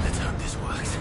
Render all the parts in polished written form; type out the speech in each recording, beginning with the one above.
Let's hope this works.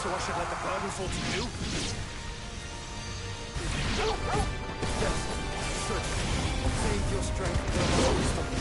So I should let the burden fall to you? Yes, should. Save your strength for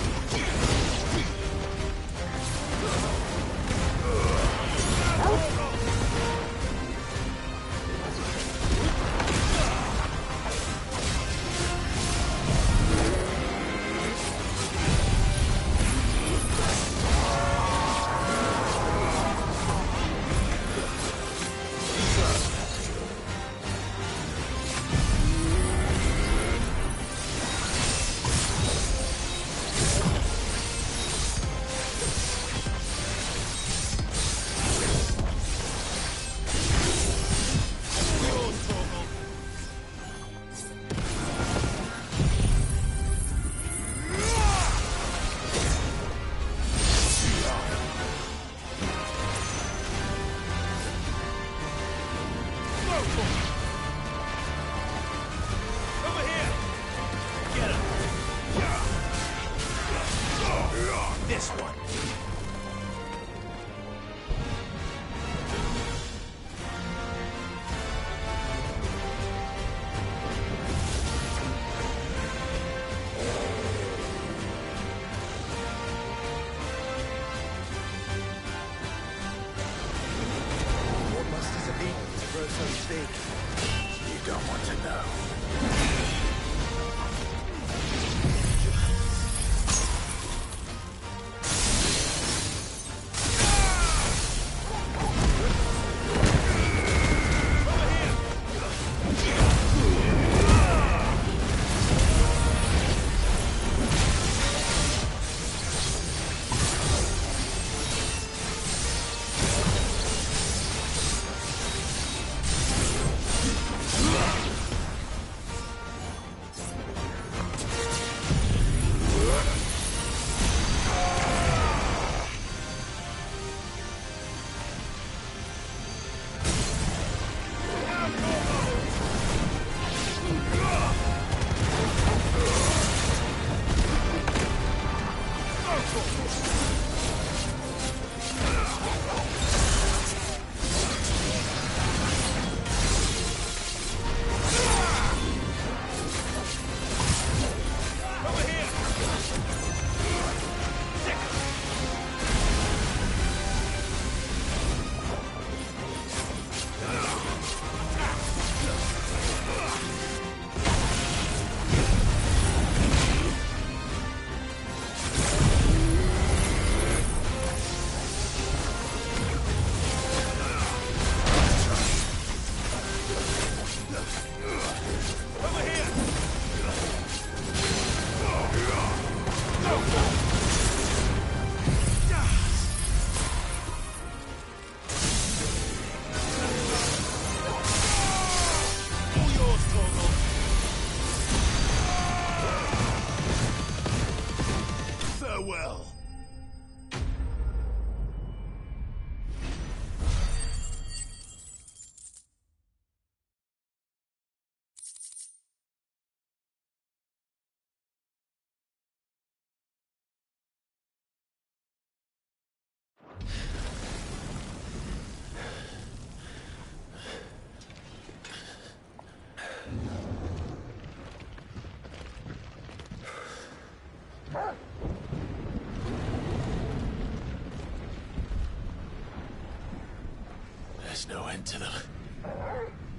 There's no end to them.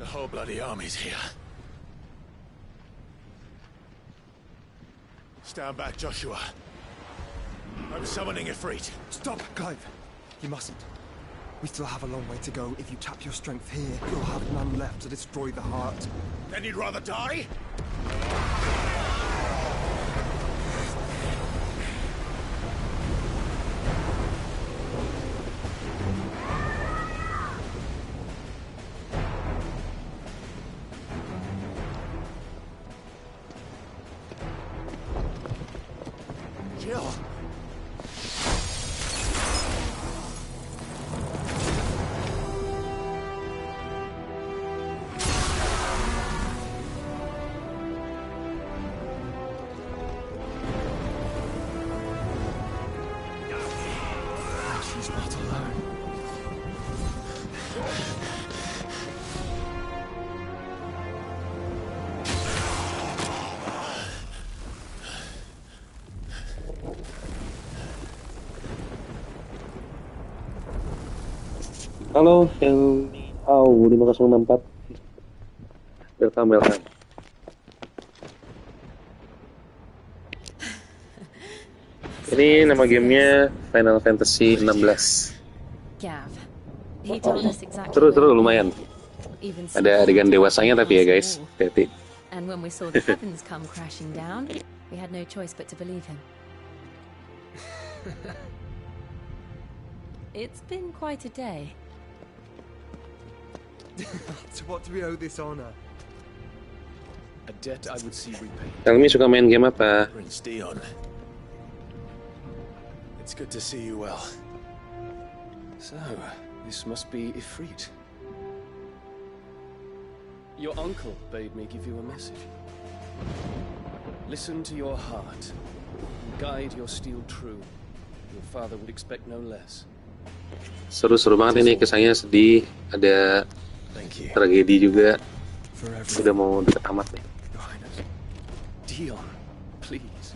The whole bloody army's here. Stand back, Joshua. I'm summoning Ifrit. Stop, Clive. You mustn't. We still have a long way to go. If you tap your strength here, you'll have none left to destroy the heart. Then you'd rather die? Jill! She's not alone. Halo, yang 5064. Welcome. Ini nama gamenya Final Fantasy 16. Seru lumayan. Ada adegan dewasanya tapi ya guys, hati-hati. And when we saw the heavens come crashing down, we had no choice but to believe him. It's been quite a day. To what do we owe this honor? A debt I would see repaid. Helmi suka main game apa? Prince Dion. It's good to see you well. So, this must be Ifrit. Your uncle bade me give you a message. Listen to your heart. Guide your steel true. Your father would expect no less. Seru-seru banget ini, kesannya sedih, ada tragedi juga. Udah mau deket amat nih. Dion, please.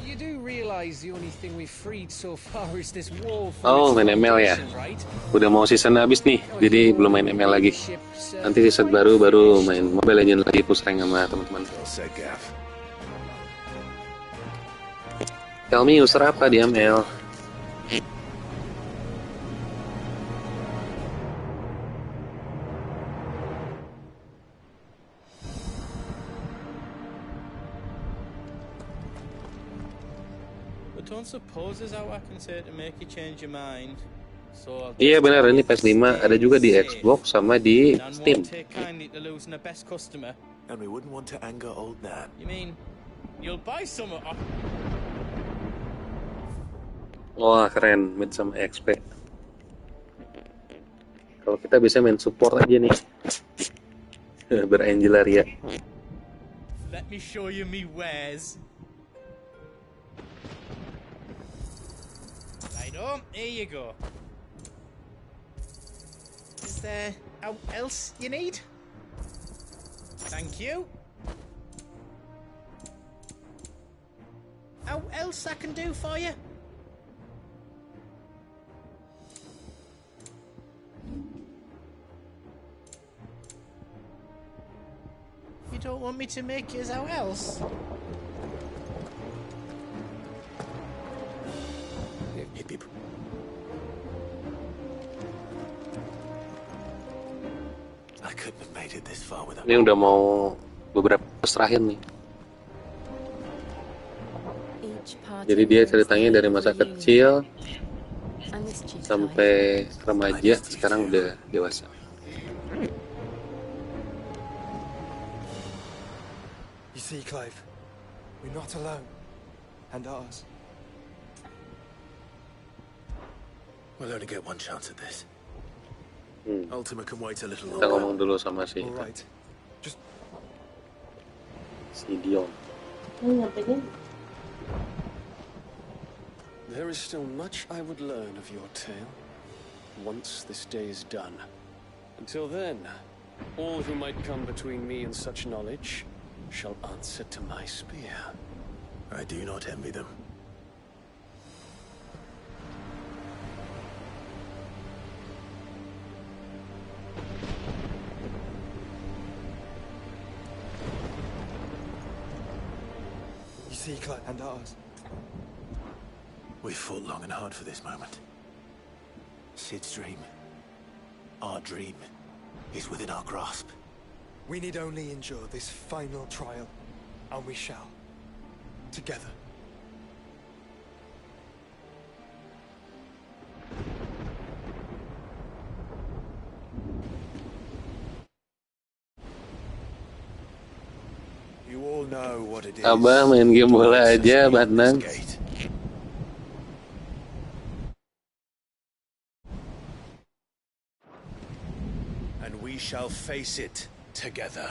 You do realize the only thing we've freed so far is this wall. Oh, main ML ya. Udah mau season habis nih, jadi belum main ML lagi. Nanti season baru main Mobile Legends lagi, push rank sama teman-teman. Tell me user apa di ML? Don't suppose there's how I can say to make you change your mind. So Iya benar, ini PS5 ada juga di Xbox sama di Steam. And we wouldn't want to anger old Nan. You mean you'll buy some of... Wah keren, mid sama XP. Kalau kita bisa main support aja nih. Berangelaria. Let me show you me wares. Oh, here you go. Is there out else you need? Thank you. Out else I can do for you? You don't want me to make yours out else? Ini udah mau beberapa terakhir nih. Jadi dia ceritanya dari masa kecil sampai remaja, sekarang udah dewasa. You see, Clive, we're not alone. And ours. We'll only get one chance at this. Ultima can wait a little Kita longer. ngomong dulu sama si Dion. There is still much I would learn of your tale, once this day is done. Until then, all who might come between me and such knowledge shall answer to my spear. I do not envy them. see, Clive, and ours. We've fought long and hard for this moment. Sid's dream, our dream, is within our grasp. We need only endure this final trial, and we shall. Together. You all know what it is. Abah main game bola aja, Batman. And we shall face it together.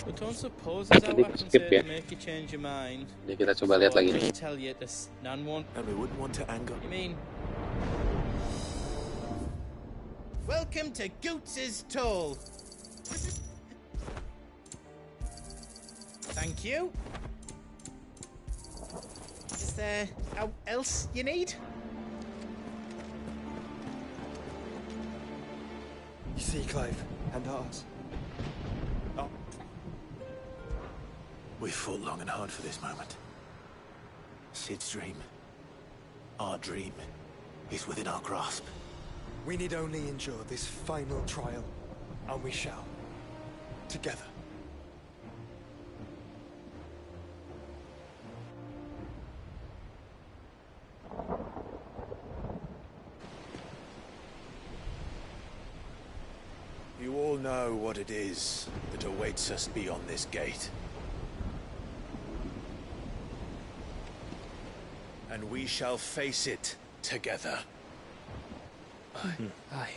But don't suppose there's Tadi out happens skip here ya. to make you change your mind. Jadi kita coba lihat lagi nih. Tell you this, Nan won't. And we wouldn't want to anger. You mean? Welcome to Goots's Toll. Thank you. Is there else you need? You see, Clive, and ours. Oh, We've fought long and hard for this moment. Sid's dream, our dream, is within our grasp. we need only endure this final trial, and we shall. Together. You all know what it is that awaits us beyond this gate. And we shall face it together. Aye.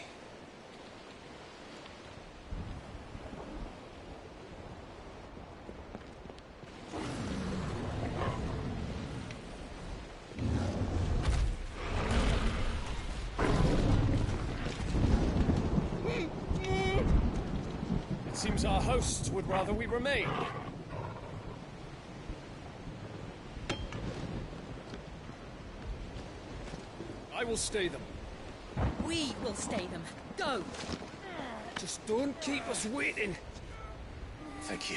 It seems our hosts would rather we remain. I will stay them. We will stay them. Go! Just don't keep us waiting. Thank you.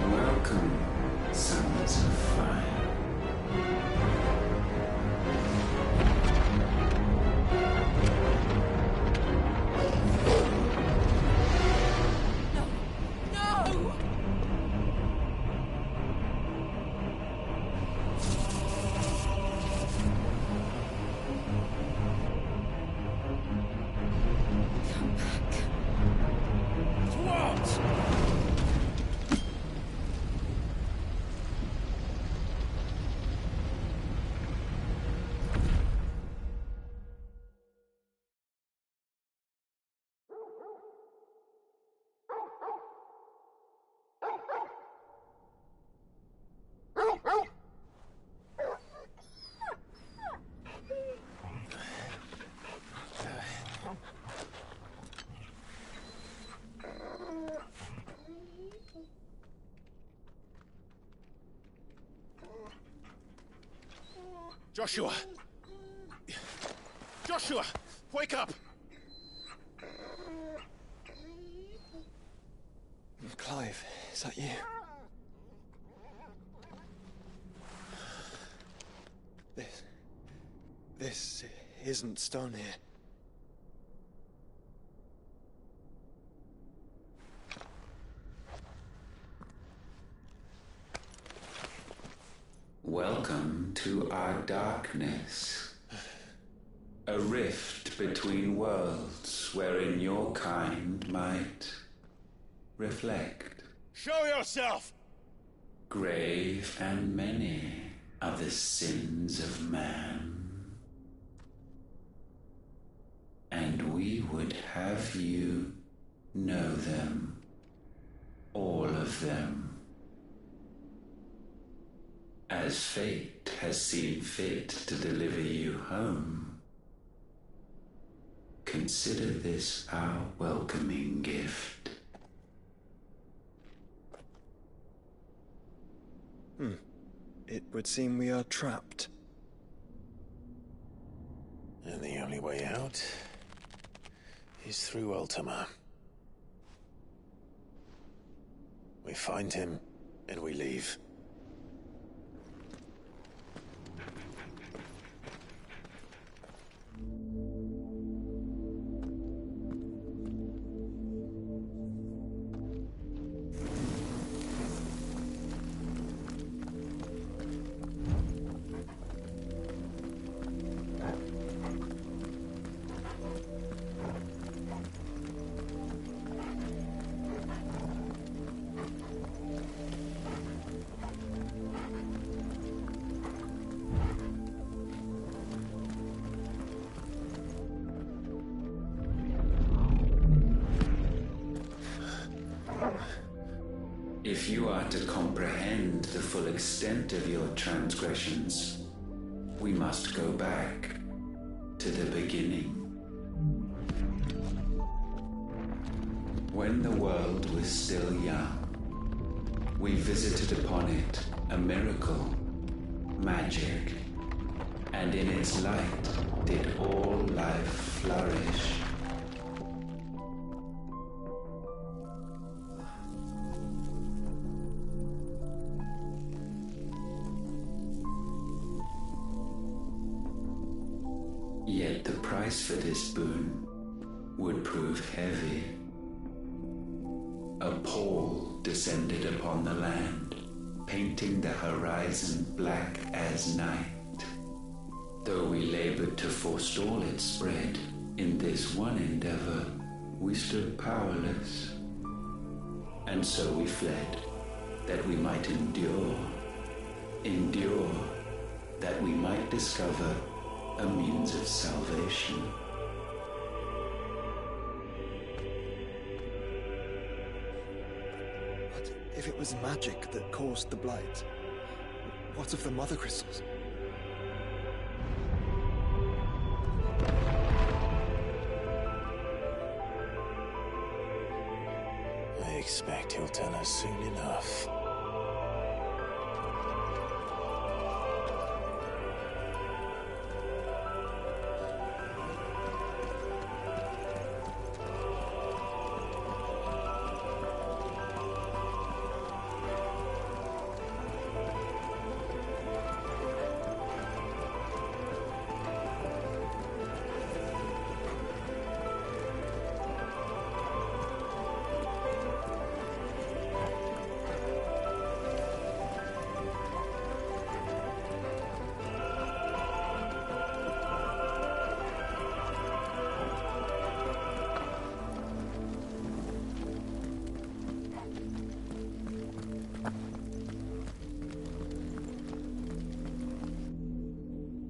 Welcome, sons of fire. No! Joshua! Joshua! Wake up! Clive, is that you? This isn't stone here. Welcome to our darkness. A rift between worlds wherein your kind might reflect. Show yourself! Grave and many are the sins of man. And we would have you know them. All of them. As fate has seen fit to deliver you home, consider this our welcoming gift. It would seem we are trapped. And the only way out is through Ultima. We find him, and we leave. If you are to comprehend the full extent of your transgressions, we must go back to the beginning. When the world was still young, we visited upon it a miracle, magic, and in its light did all life flourish. Yet the price for this boon would prove heavy. A pall descended upon the land, painting the horizon black as night. Though we labored to forestall its spread, in this one endeavor we stood powerless. And so we fled, that we might endure, that we might discover a means of salvation. But if it was magic that caused the blight, what of the mother crystals? I expect he'll tell us soon enough.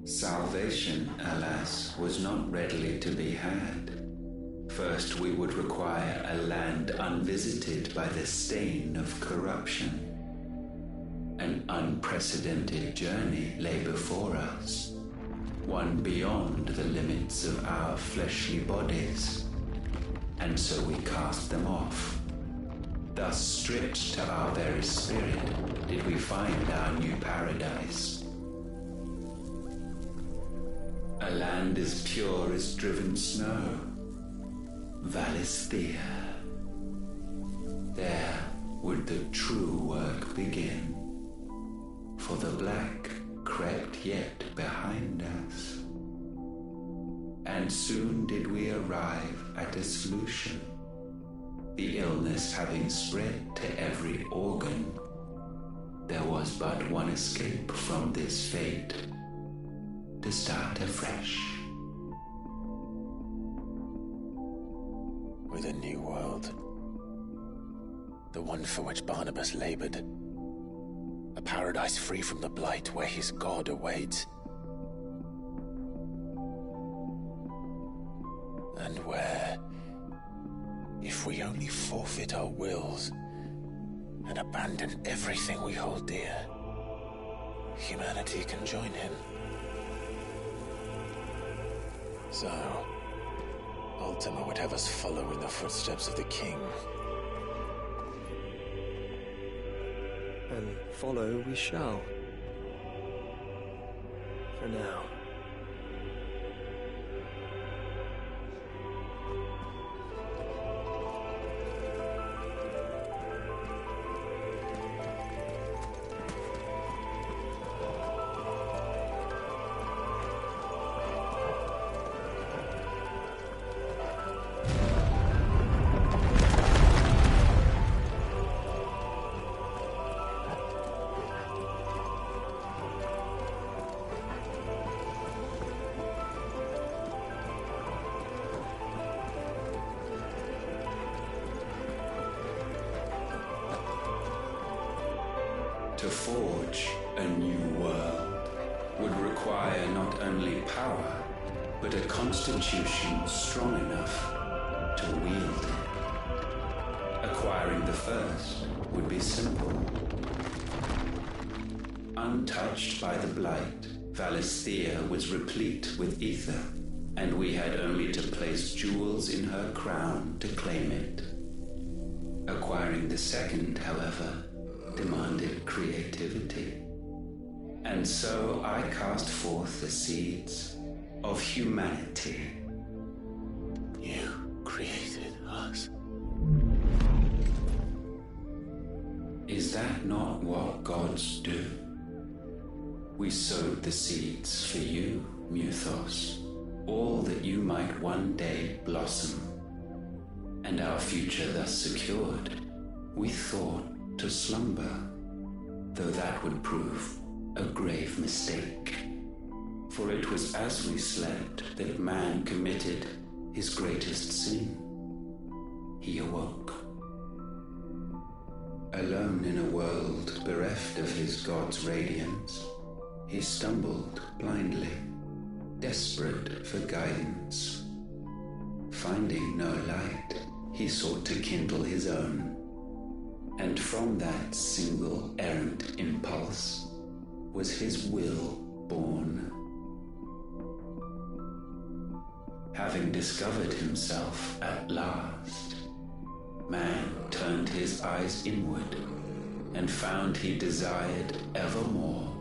Salvation, alas, was not readily to be had. First, we would require a land unvisited by the stain of corruption. An unprecedented journey lay before us, one beyond the limits of our fleshly bodies. And so we cast them off. Thus, stripped to our very spirit, did we find our new paradise. A land as pure as driven snow. Valisthea. There would the true work begin. For the black crept yet behind us. And soon did we arrive at a solution. The illness having spread to every organ, there was but one escape from this fate, to start afresh. With a new world. The one for which Barnabas labored. A paradise free from the blight where his God awaits. And where, if we only forfeit our wills and abandon everything we hold dear, humanity can join him. So, Ultima would have us follow in the footsteps of the king. And follow we shall. For now. To forge a new world would require not only power, but a constitution strong enough to wield it. Acquiring the first would be simple. Untouched by the blight, Valisthea was replete with ether, and we had only to place jewels in her crown to claim it. Acquiring the second, however, demanded creativity. And so I cast forth the seeds of humanity. You created us. Is that not what gods do? We sowed the seeds for you, Muthos, all that you might one day blossom. And our future thus secured, we thought to slumber, though that would prove a grave mistake. For it was as we slept that man committed his greatest sin. He awoke. Alone in a world bereft of his God's radiance, he stumbled blindly, desperate for guidance. Finding no light, he sought to kindle his own. And from that single errant impulse was his will born. Having discovered himself at last, man turned his eyes inward and found he desired evermore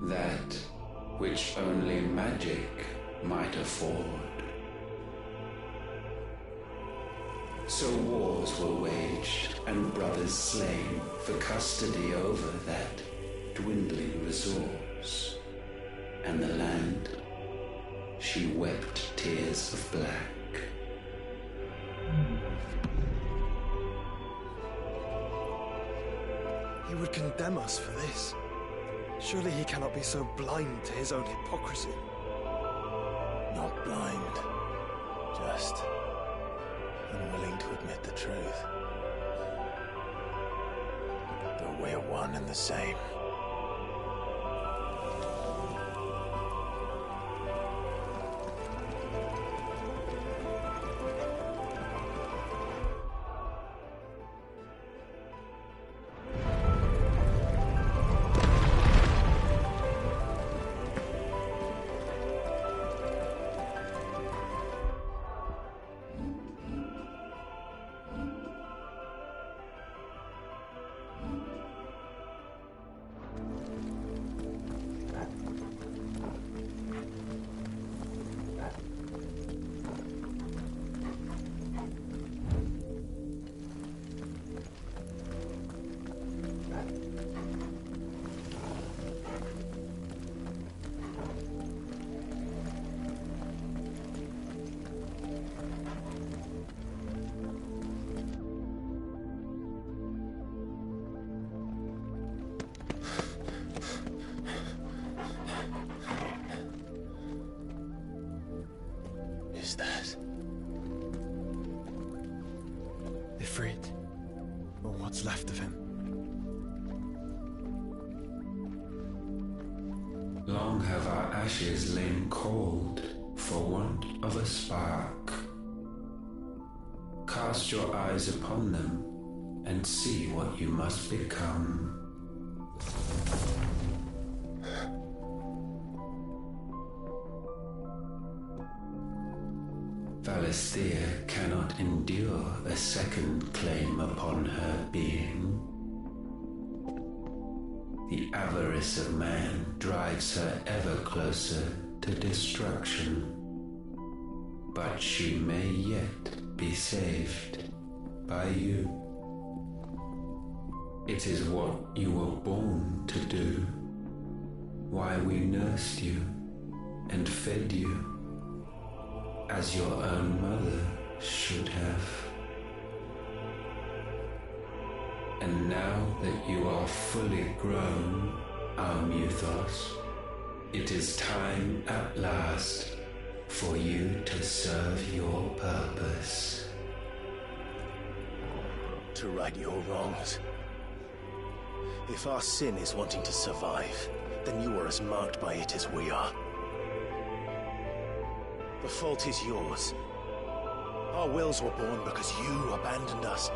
that which only magic might afford. So wars were waged and brothers slain for custody over that dwindling resource. And the land, she wept tears of black. He would condemn us for this. Surely he cannot be so blind to his own hypocrisy. Not blind, just unwilling to admit the truth. Though we're one and the same. Siegfried, or what's left of him. Long have our ashes lain cold for want of a spark. Cast your eyes upon them and see what you must become. Valisthea cannot endure a second claim upon her being. The avarice of man drives her ever closer to destruction. But she may yet be saved by you. It is what you were born to do, why we nursed you and fed you, as your own mother should have. And now that you are fully grown, our Muthos, it is time at last for you to serve your purpose. To right your wrongs. If our sin is wanting to survive, then you are as marked by it as we are. The fault is yours. Our wills were born because you abandoned us.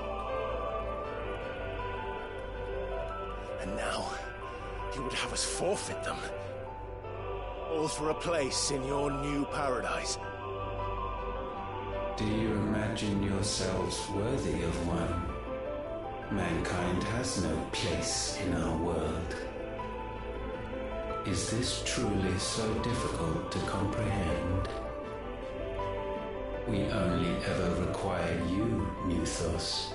And now, you would have us forfeit them. All for a place in your new paradise. Do you imagine yourselves worthy of one? Mankind has no place in our world. Is this truly so difficult to comprehend? We only ever require you, Muthos,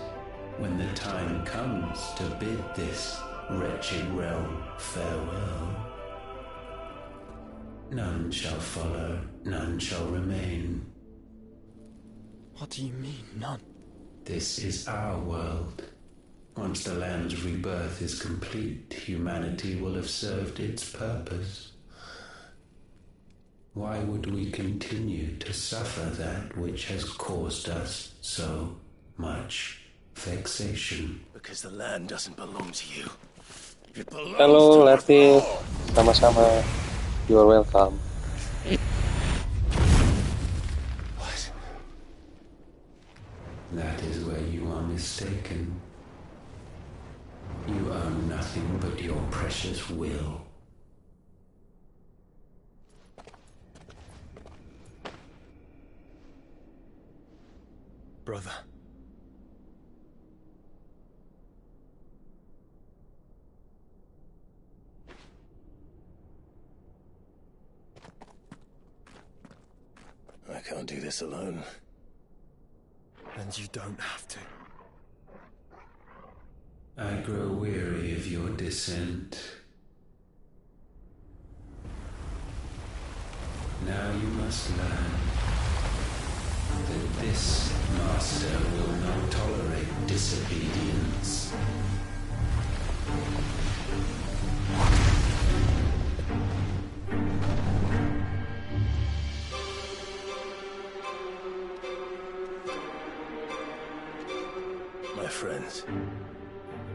when the time comes to bid this wretched realm farewell. None shall follow, none shall remain. What do you mean, none? This is our world. Once the land's rebirth is complete, humanity will have served its purpose. Why would we continue to suffer that which has caused us so much vexation? Because the land doesn't belong to you. It belongs Halo to Latif, sama-sama. You're welcome. What? That is where you are mistaken. You own nothing but your precious will. Brother. I can't do this alone. And you don't have to. I grow weary of your dissent. Now you must learn that this master will not tolerate disobedience. My friends,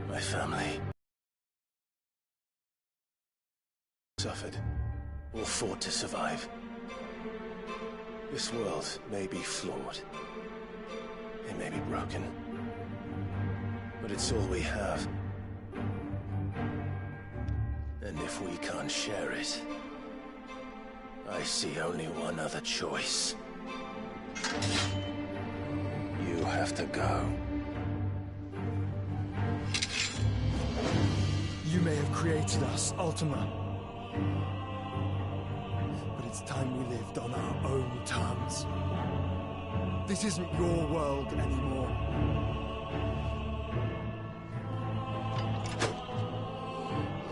my family, suffered, or fought to survive. This world may be flawed. It may be broken. But it's all we have. And if we can't share it, I see only one other choice. You have to go. You may have created us, Ultima. But it's time we lived on our own terms. This isn't your world anymore.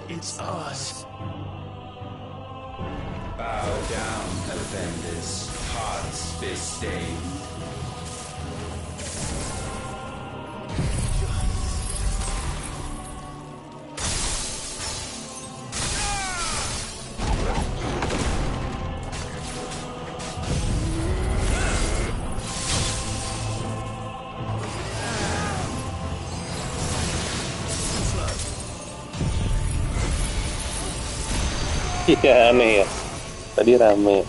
It's ours. Bow down, offenders, hearts be-stained. Iya aneh ya. Tadi rame.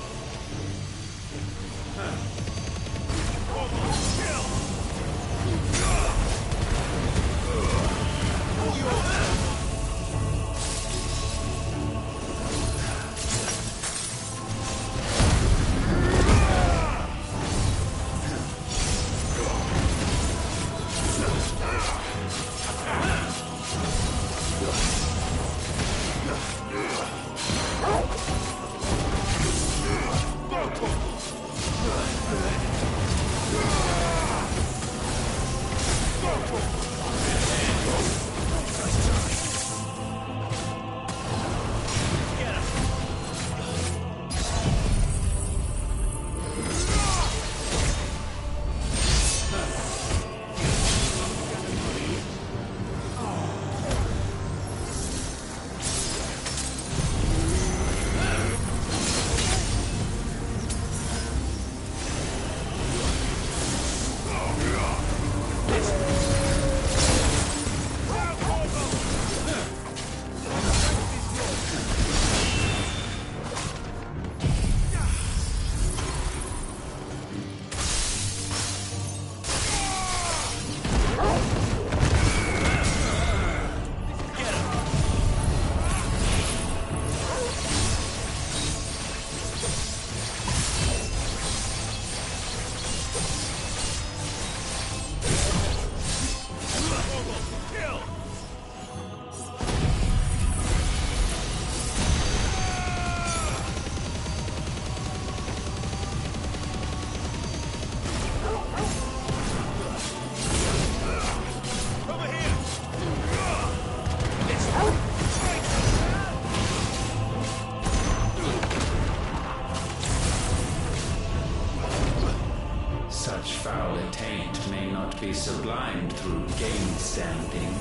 Such foul attaint may not be sublimed through game standing.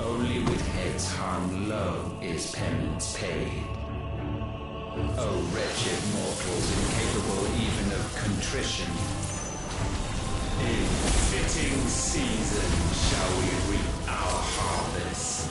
Only with heads hung low is penance paid. O wretched mortals incapable even of contrition, in fitting season shall we reap our harvest.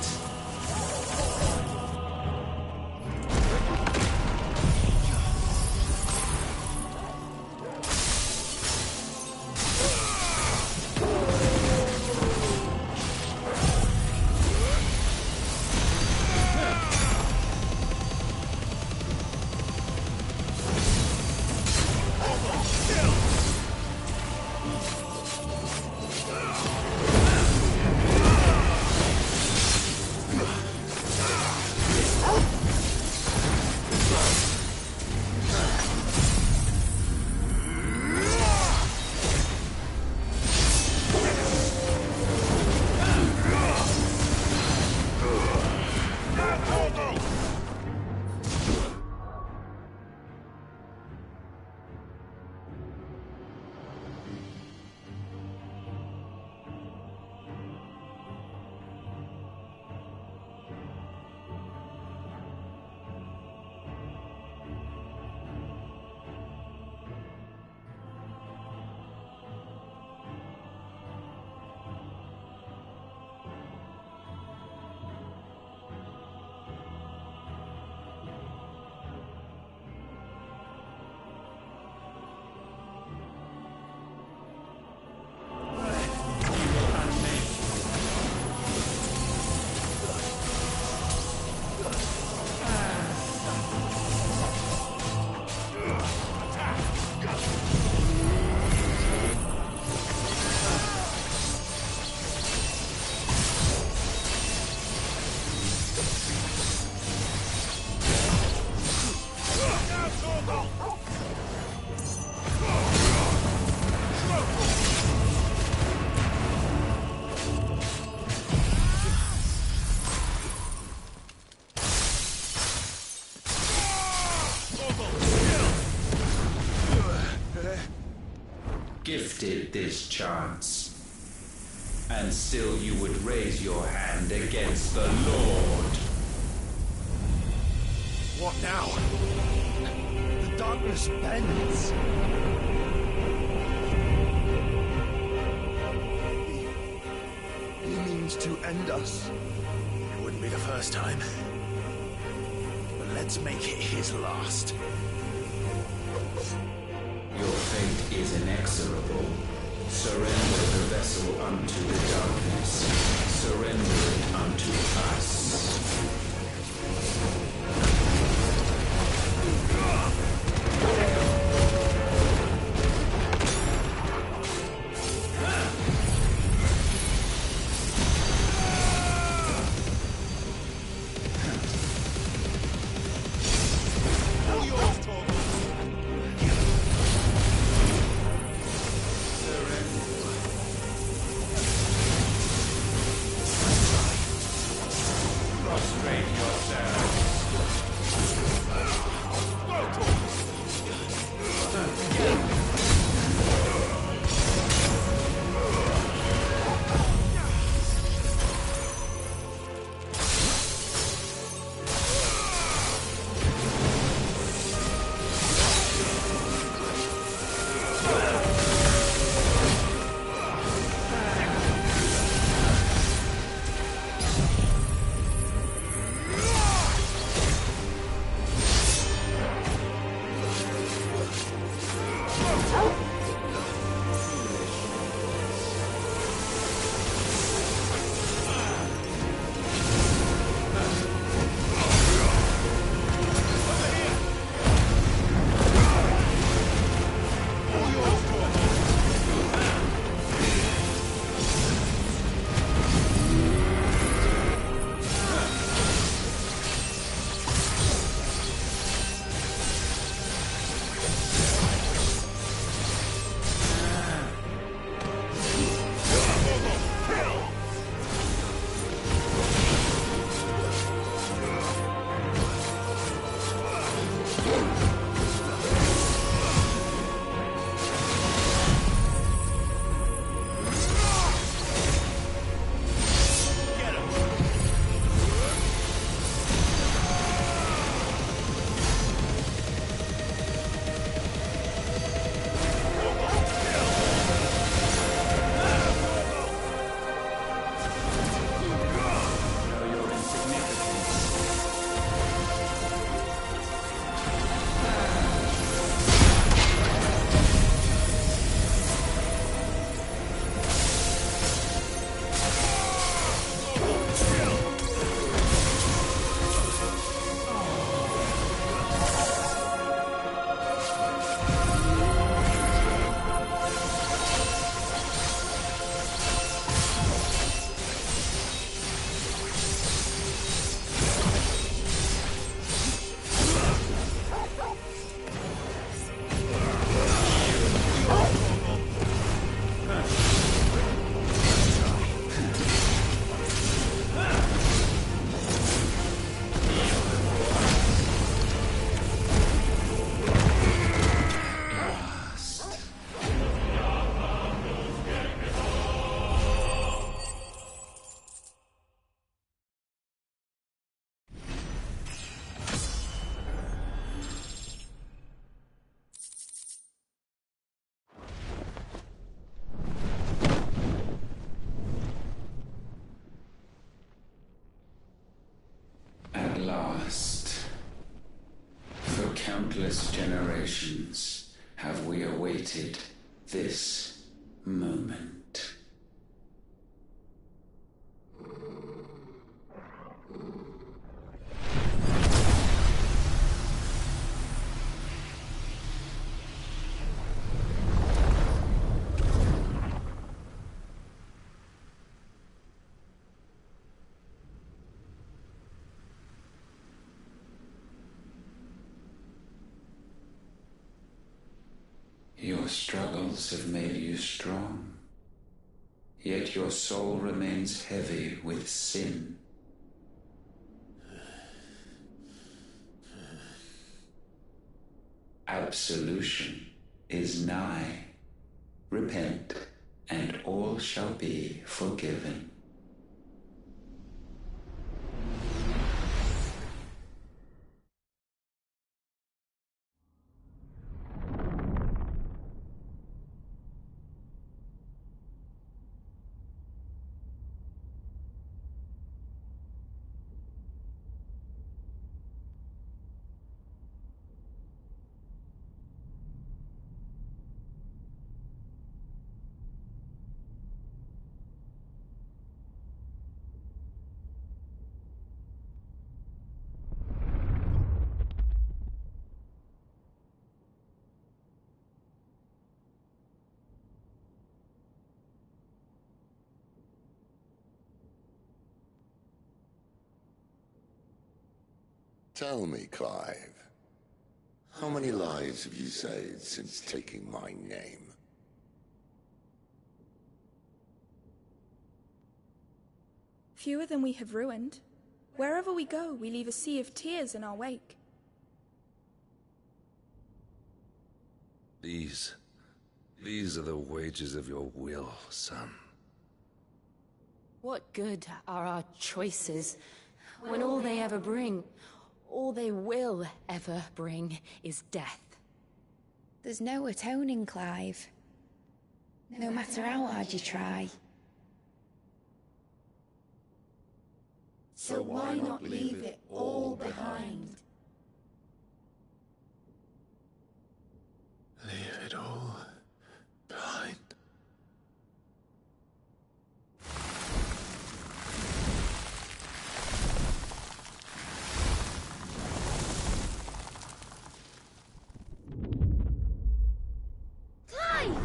Gifted this chance, and still you would raise your hand against the Lord. What now? The darkness bends. to end us. It wouldn't be the first time. But let's make it his last. Your fate is inexorable. Surrender the vessel unto the darkness. Surrender it unto us. last. For countless generations have we awaited this moment. Your struggles have made you strong, yet your soul remains heavy with sin. Absolution is nigh. Repent, and all shall be forgiven. Tell me, Clive, how many lives have you saved since taking my name? Fewer than we have ruined. Wherever we go, we leave a sea of tears in our wake. These are the wages of your will, son. What good are our choices when all they ever bring, all they will ever bring, is death? There's no atoning, Clive. No matter how hard you try. So why not leave it all behind? Leave it all behind. Clive!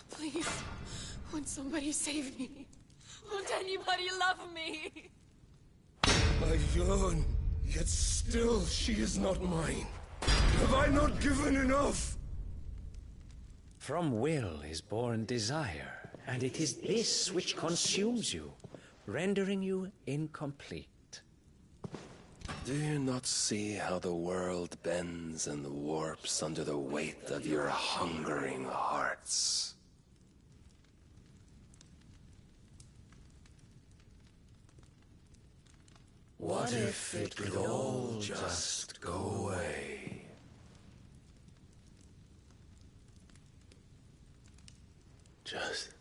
Please, won't somebody save me? Won't anybody love me? I yearn, yet still she is not mine. Have I not given enough? From will is born desire, and it is this which consumes you, rendering you incomplete. Do you not see how the world bends and warps under the weight of your hungering hearts? What if it could all just go away? Just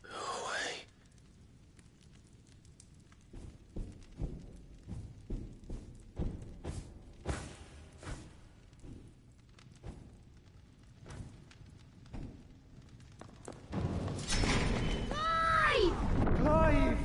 go away. Clive!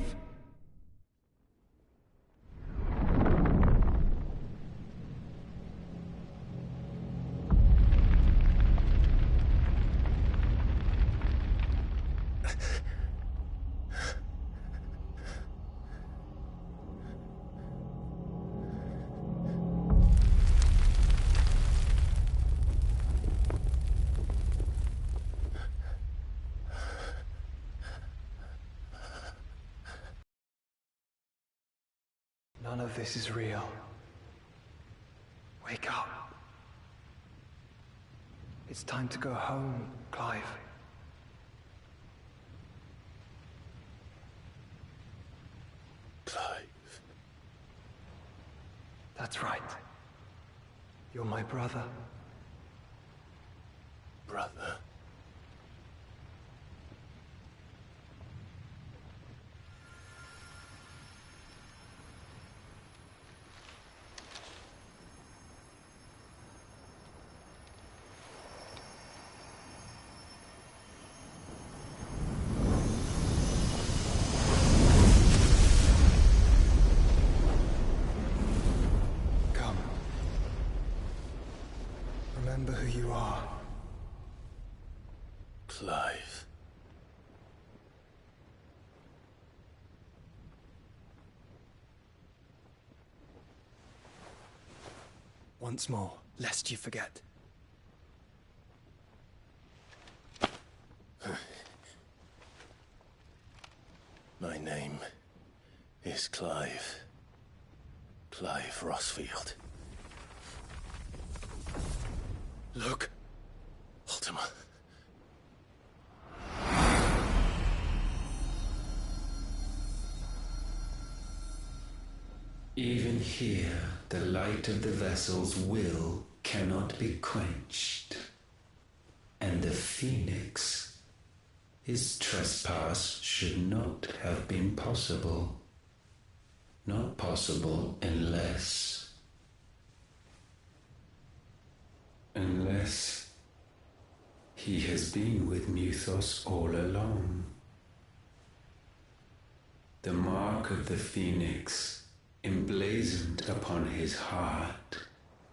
None of this is real. Wake up. It's time to go home, Clive. Clive. That's right. You're my brother. Brother. Come. Remember who you are. Clive. Once more, lest you forget. My name is Clive. Clive Rossfield. Look, Ultima. Even here, the light of the vessel's will cannot be quenched. And the Phoenix, his trespass should not have been possible. Not possible unless he has been with Muthos all along. The mark of the Phoenix, emblazoned upon his heart,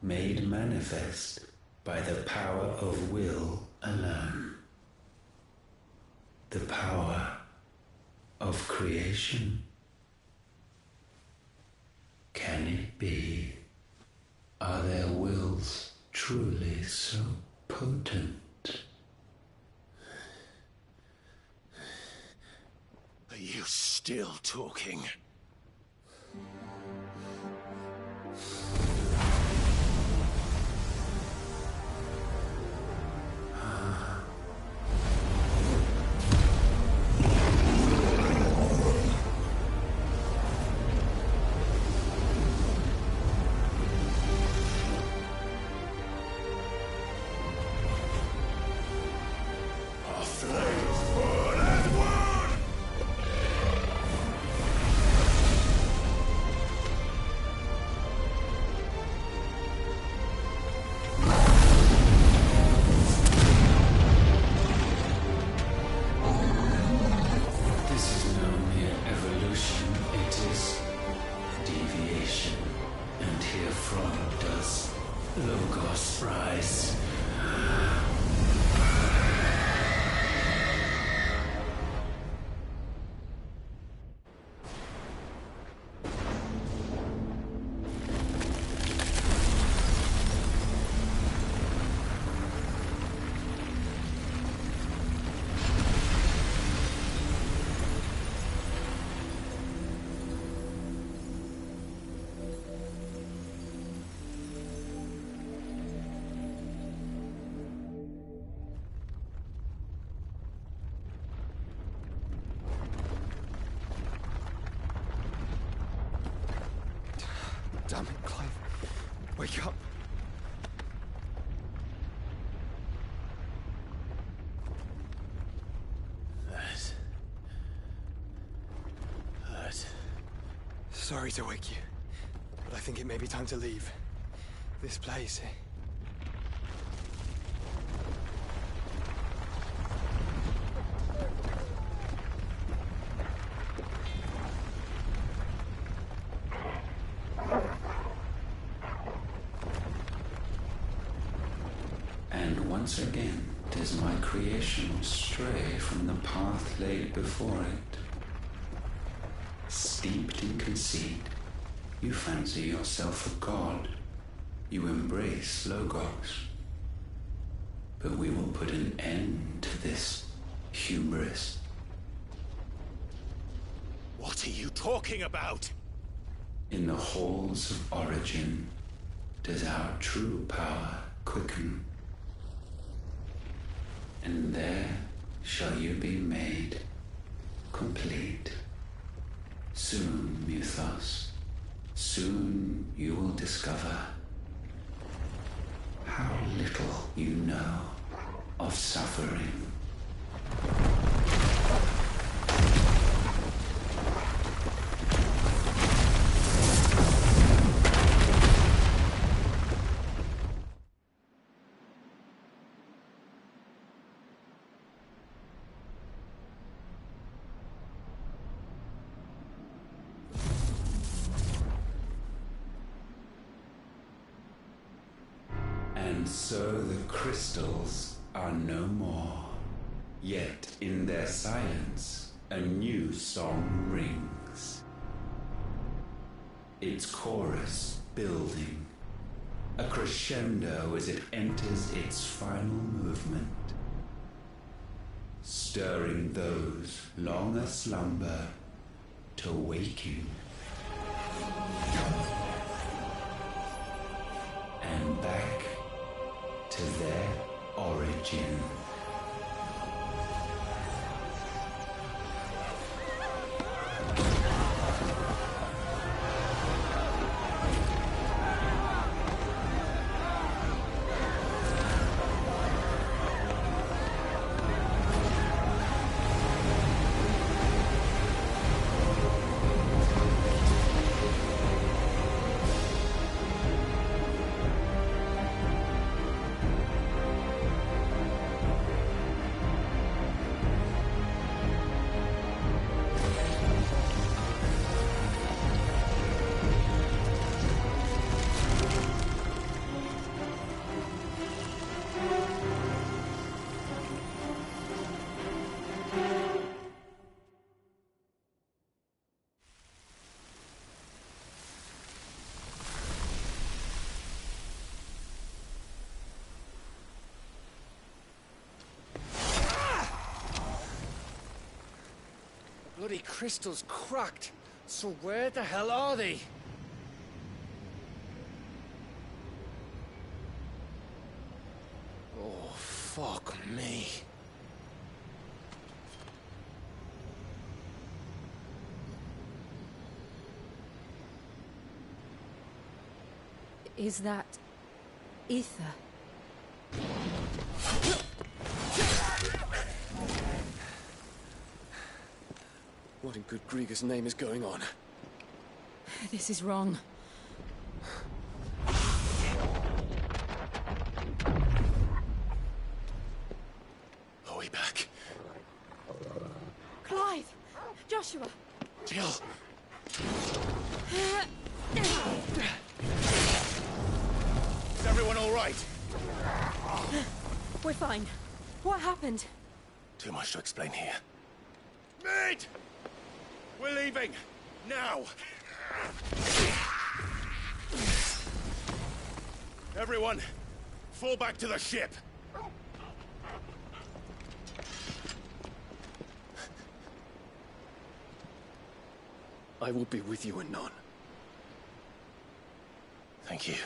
made manifest by the power of will alone. The power of creation. Can it be? Are their wills truly so potent? Are you still talking? Damn it, Clive. Wake up. That hurt. Sorry to wake you, but I think it may be time to leave. This place. Once again does my creation stray from the path laid before it. Steeped in conceit, you fancy yourself a god. You embrace Logos. But we will put an end to this hubris. What are you talking about? In the halls of origin does our true power quicken. And there shall you be made complete. Soon, Mythos, soon you will discover how little you know of suffering. And so the crystals are no more. Yet in their silence, a new song rings. Its chorus building, a crescendo as it enters its final movement, stirring those long aslumber to waking. And back to their origin. bloody crystal's cracked. So where the hell are they? Oh, fuck me. Is that ether? What in good Grieger's name is going on? This is wrong. Are we back? Clive! Joshua! Jill! Is everyone all right? We're fine. What happened? Too much to explain here. Mate! We're leaving! Now! Everyone, fall back to the ship! I will be with you anon. Thank you.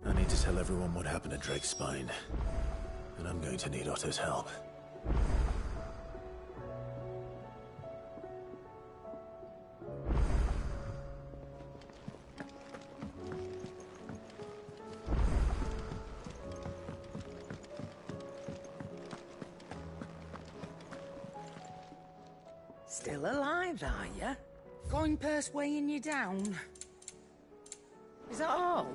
I need to tell everyone what happened at Drake's Spine, and I'm going to need Otto's help. Still alive, are you? Going purse weighing you down? Is that all?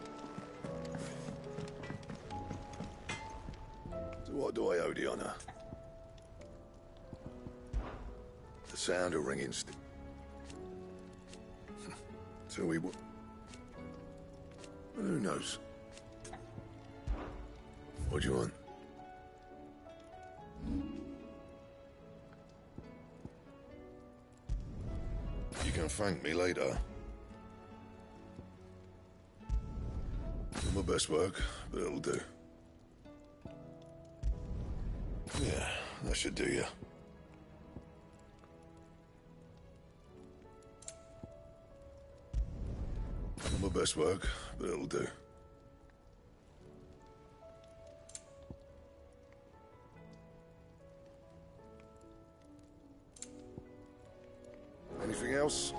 So what do I owe the honor? The sound of ringing so we would. Who knows? What do you want? You can thank me later. Not my best work, but it'll do. Yeah, that should do you. Not my best work, but it'll do. Anything else?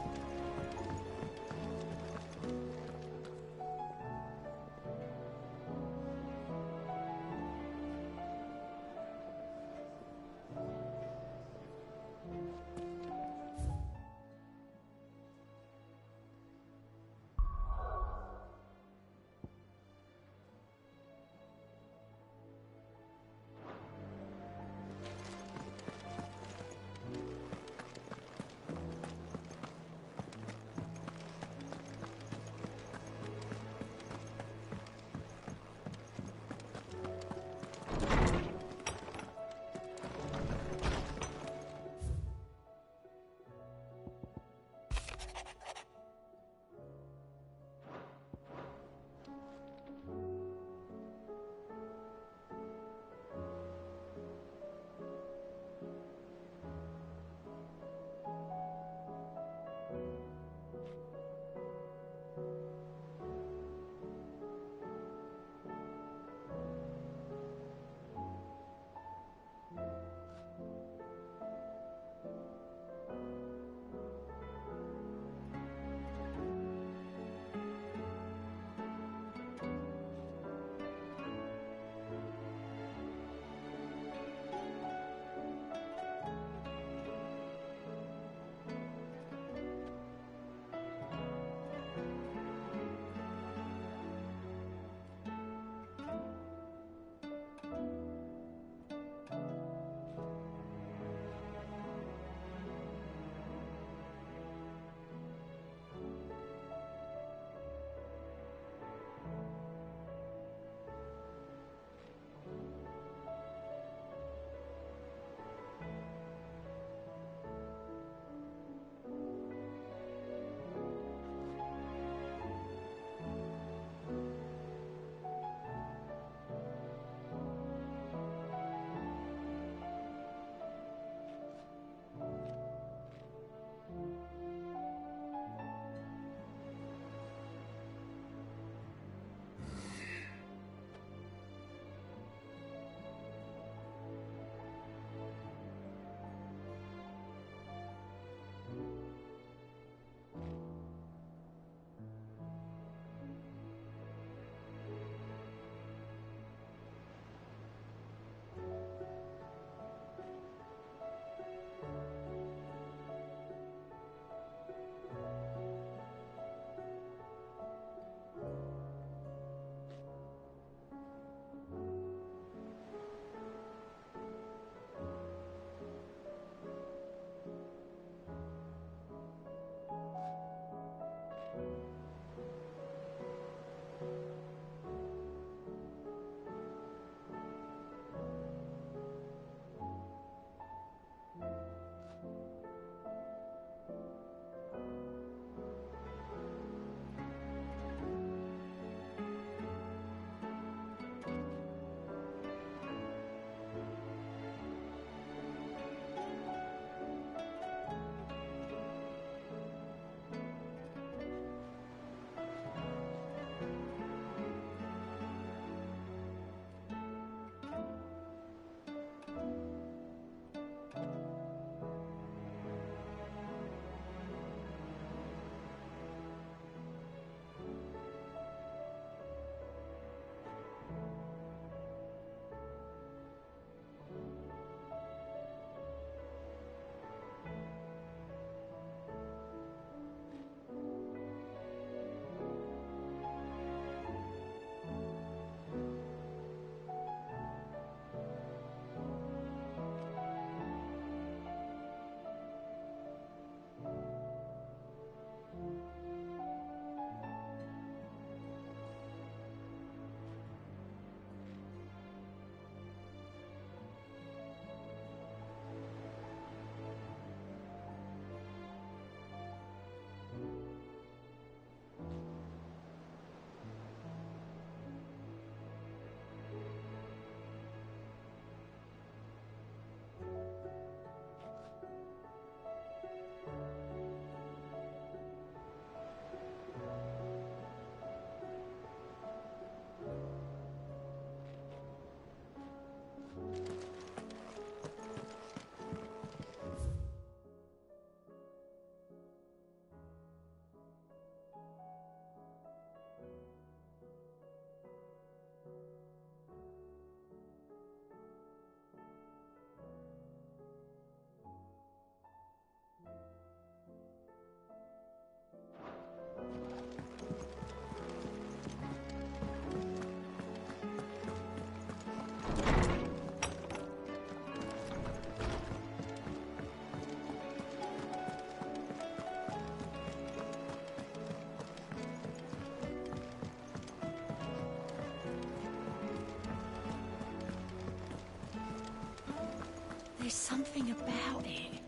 There's something about it.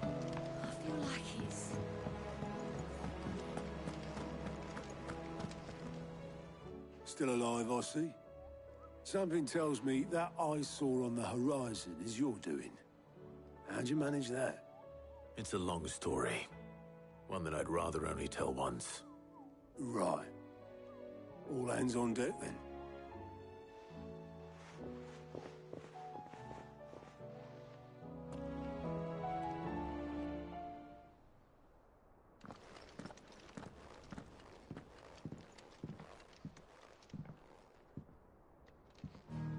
I feel like he's... Still alive, I see. Something tells me that eyesore on the horizon is your doing. How'd you manage that? It's a long story. One that I'd rather only tell once. Right. All hands on deck, then.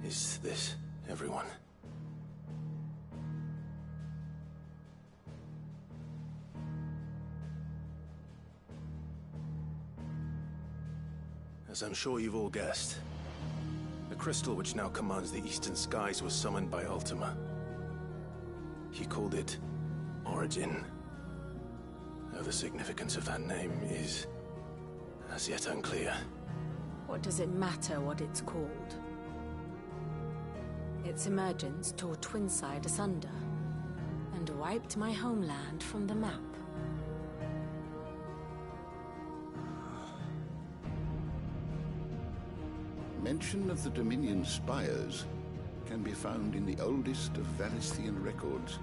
Is this everyone? As I'm sure you've all guessed, the crystal which now commands the eastern skies was summoned by Ultima. He called it Origin. Though the significance of that name is as yet unclear. What does it matter what it's called? Its emergence tore Twinside asunder, and wiped my homeland from the map. Mention of the Dominion spires can be found in the oldest of Valisthian records.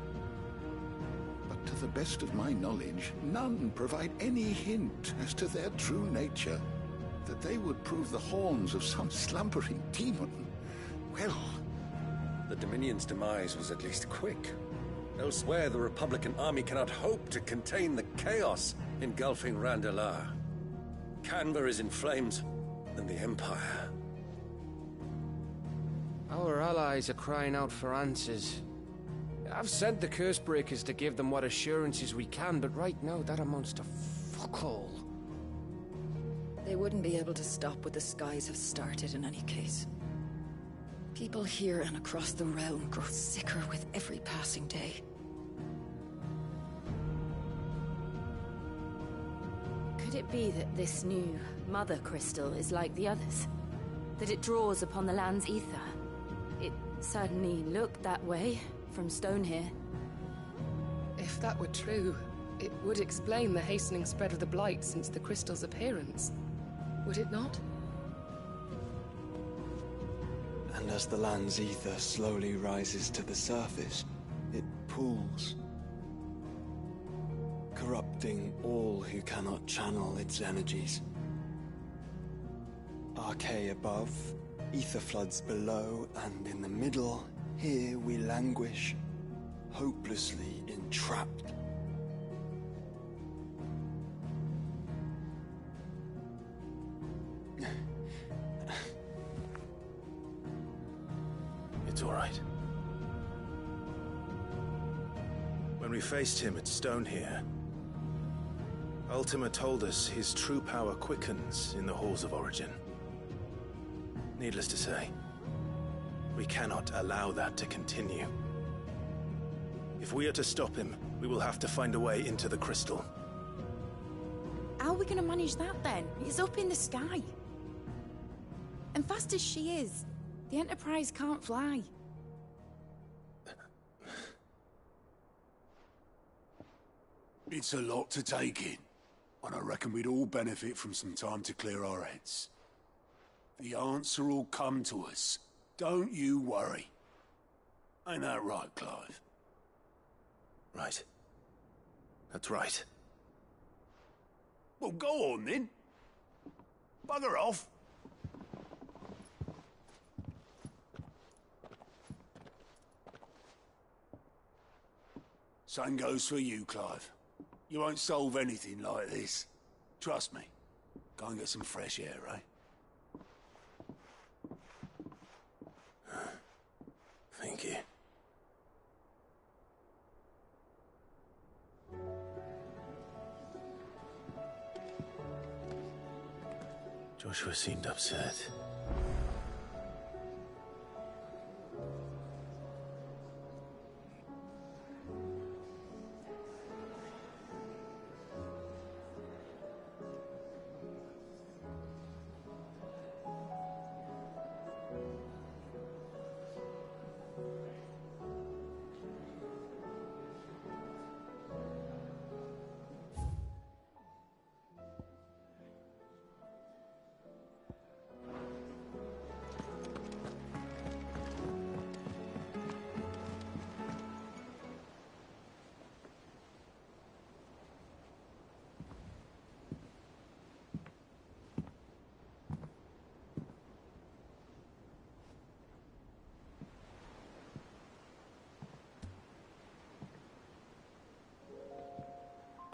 But to the best of my knowledge, none provide any hint as to their true nature. That they would prove the horns of some slumbering demon. Well... The Dominion's demise was at least quick. Elsewhere, the Republican army cannot hope to contain the chaos engulfing Randalar. Canberra is in flames, and the Empire... Our allies are crying out for answers. I've sent the Cursebreakers to give them what assurances we can, but right now that amounts to fuck all. They wouldn't be able to stop what the skies have started in any case. People here and across the realm grow sicker with every passing day. Could it be that this new Mother Crystal is like the others? That it draws upon the land's ether? It certainly looked that way from stone here. If that were true, it would explain the hastening spread of the Blight since the crystal's appearance. Would it not? And as the land's ether slowly rises to the surface, it pools, corrupting all who cannot channel its energies. Archay above, ether floods below, and in the middle, here we languish, hopelessly entrapped. It's all right. When we faced him at Stone here, Ultima told us his true power quickens in the halls of Origin. Needless to say, we cannot allow that to continue. If we are to stop him, we will have to find a way into the crystal. How are we going to manage that then? It's up in the sky. And fast as she is, the Enterprise can't fly. It's a lot to take in, and I reckon we'd all benefit from some time to clear our heads. The answer will come to us. Don't you worry. Ain't that right, Clive? Right. That's right. Well, go on then. Bugger off. Same goes for you, Clive. You won't solve anything like this. Trust me. Go and get some fresh air, eh? Thank you. Joshua seemed upset.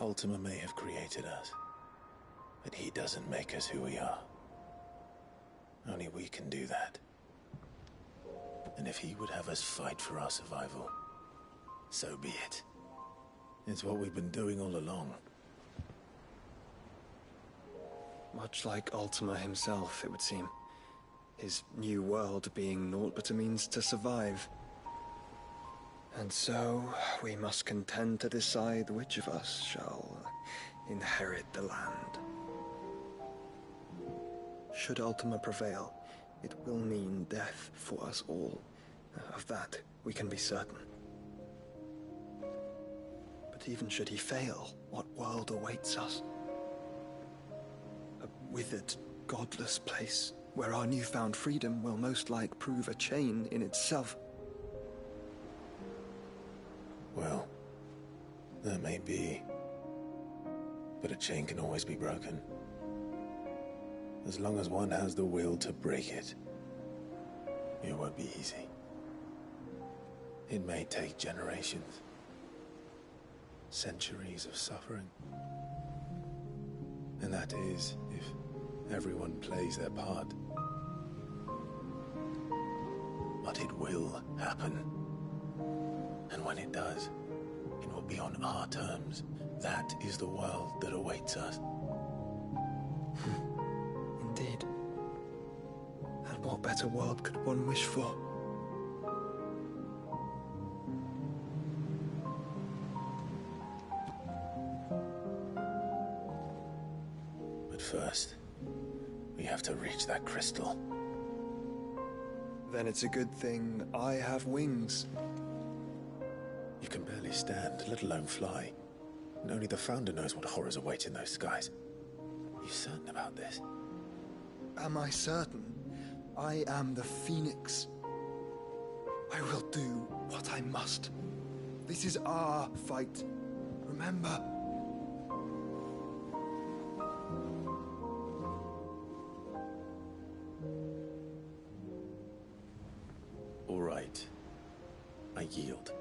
Ultima may have created us, but he doesn't make us who we are. Only we can do that. And if he would have us fight for our survival, so be it. It's what we've been doing all along. Much like Ultima himself, it would seem. His new world being naught but a means to survive. And so, we must contend to decide which of us shall inherit the land. Should Ultima prevail, it will mean death for us all. Of that, we can be certain. But even should he fail, what world awaits us? A withered, godless place, where our newfound freedom will most like prove a chain in itself. Well, that may be. But a chain can always be broken. As long as one has the will to break it. It won't be easy. It may take generations. Centuries of suffering. And that is, if everyone plays their part. But it will happen. And when it does, it will be on our terms. That is the world that awaits us. Indeed. And what better world could one wish for? But first, we have to reach that crystal. Then it's a good thing I have wings. You can barely stand, let alone fly. And only the Founder knows what horrors await in those skies. Are you certain about this? Am I certain? I am the Phoenix. I will do what I must. This is our fight. Remember? All right. I yield.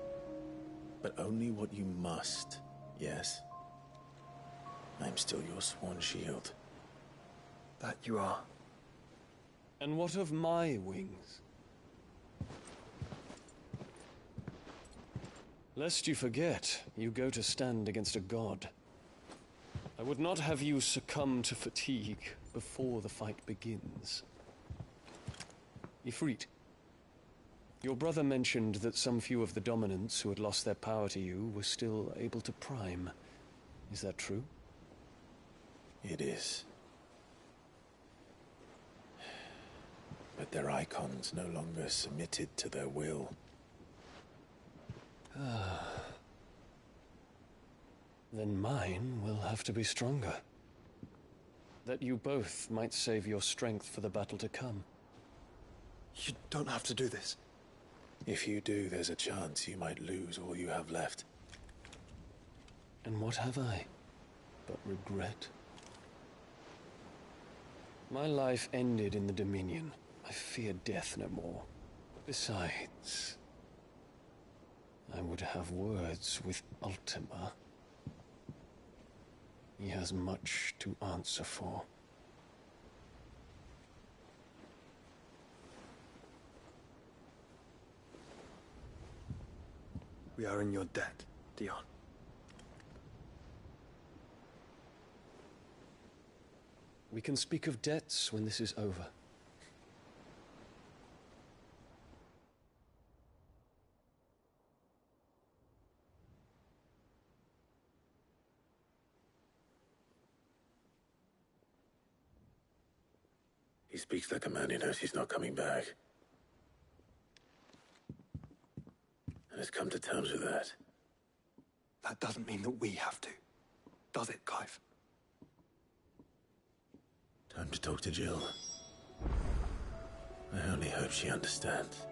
But only what you must, yes? I'm still your sworn shield. That you are. And what of my wings? Lest you forget, you go to stand against a god. I would not have you succumb to fatigue before the fight begins. Ifrit, your brother mentioned that some few of the dominants who had lost their power to you were still able to prime. Is that true? It is. But their icons no longer submitted to their will. Then mine will have to be stronger. That you both might save your strength for the battle to come. You don't have to do this. If you do, there's a chance you might lose all you have left. And what have I but regret? My life ended in the Dominion. I fear death no more. Besides, I would have words with Ultima. He has much to answer for. We are in your debt, Dion. We can speak of debts when this is over. He speaks like a man who knows he's not coming back. And has come to terms with that. That doesn't mean that we have to, does it, Clive? Time to talk to Jill. I only hope she understands.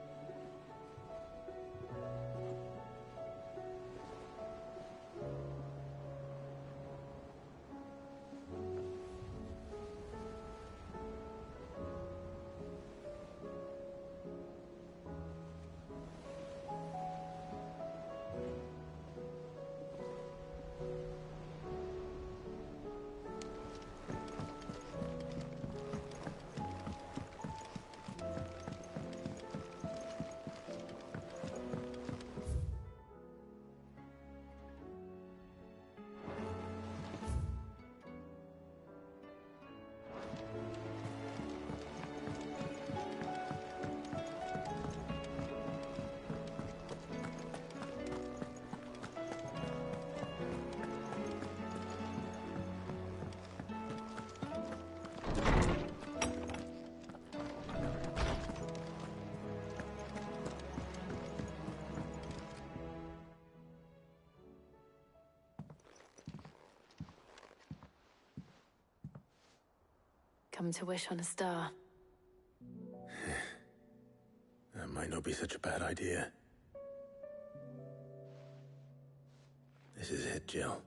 Come to wish on a star. That might not be such a bad idea. This is it, Jill.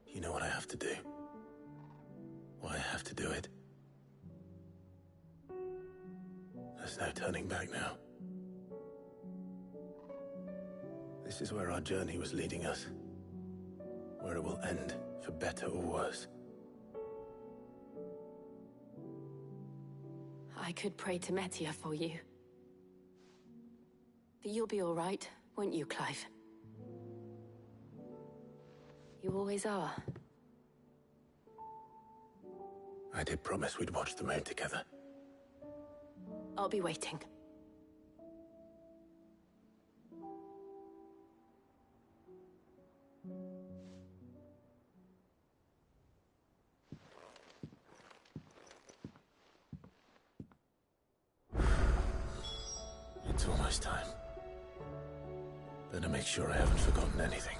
You know what I have to do. Why I have to do it. There's no turning back now. This is where our journey was leading us. Where it will end, for better or worse. I could pray to Metia for you. But you'll be all right, won't you, Clive? You always are. I did promise we'd watch the moon together. I'll be waiting. It's almost time. Better make sure I haven't forgotten anything.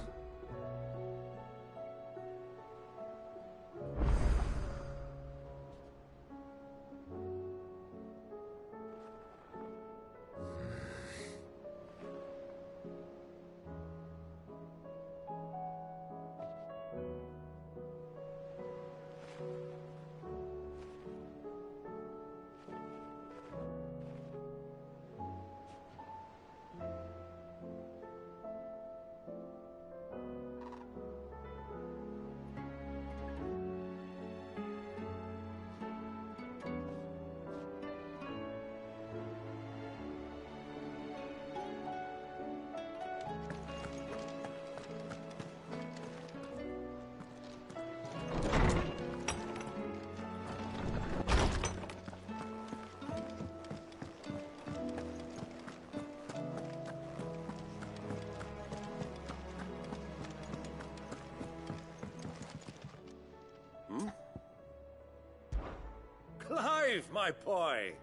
Clive, my boy!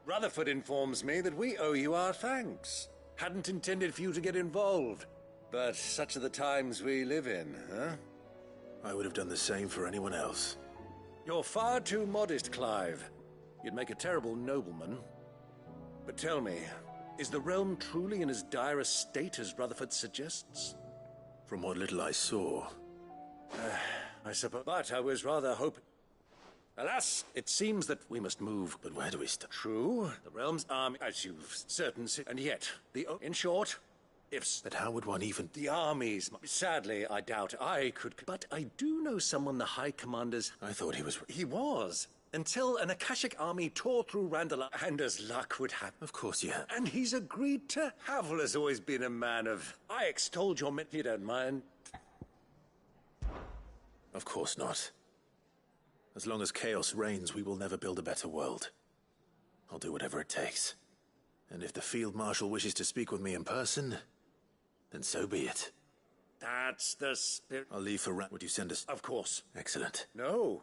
Rutherford informs me that we owe you our thanks. Hadn't intended for you to get involved, but such are the times we live in, huh? I would have done the same for anyone else. You're far too modest, Clive. You'd make a terrible nobleman. But tell me, is the realm truly in as dire a state as Rutherford suggests? From what little I saw. I suppose. But I was rather hoping. Alas, it seems that we must move. But where do we start? True, the realm's army, as you've certain, and yet, in short, But how would one even... The armies... Sadly, I doubt I could... But I do know someone the High Commander's... I thought he was... He was. Until an Akashic army tore through Randalar, and as luck would have... Of course, yeah. And he's agreed to... Havel has always been a man of... I extolled your men... You don't mind? Of course not. As long as chaos reigns, we will never build a better world. I'll do whatever it takes. And if the Field Marshal wishes to speak with me in person, then so be it. That's the spirit. I'll leave for Would you send us? Of course. Excellent. No.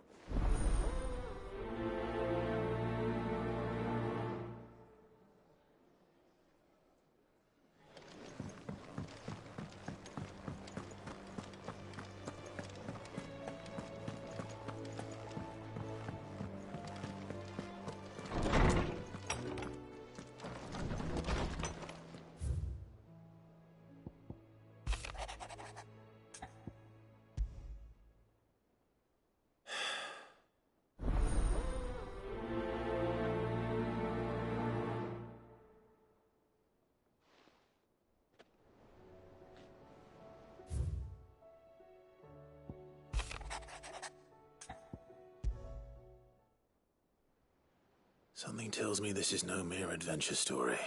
Something tells me this is no mere adventure story.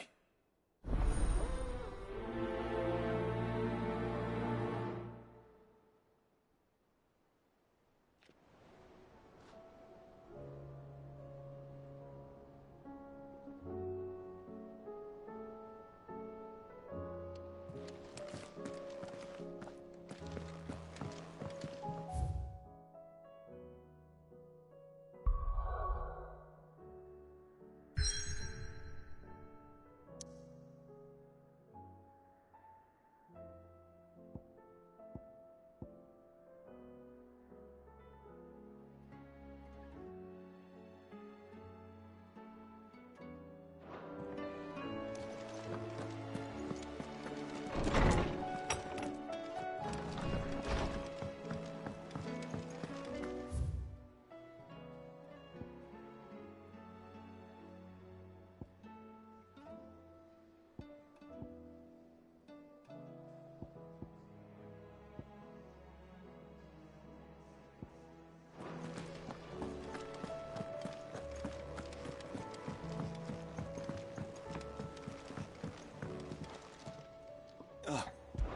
Ah,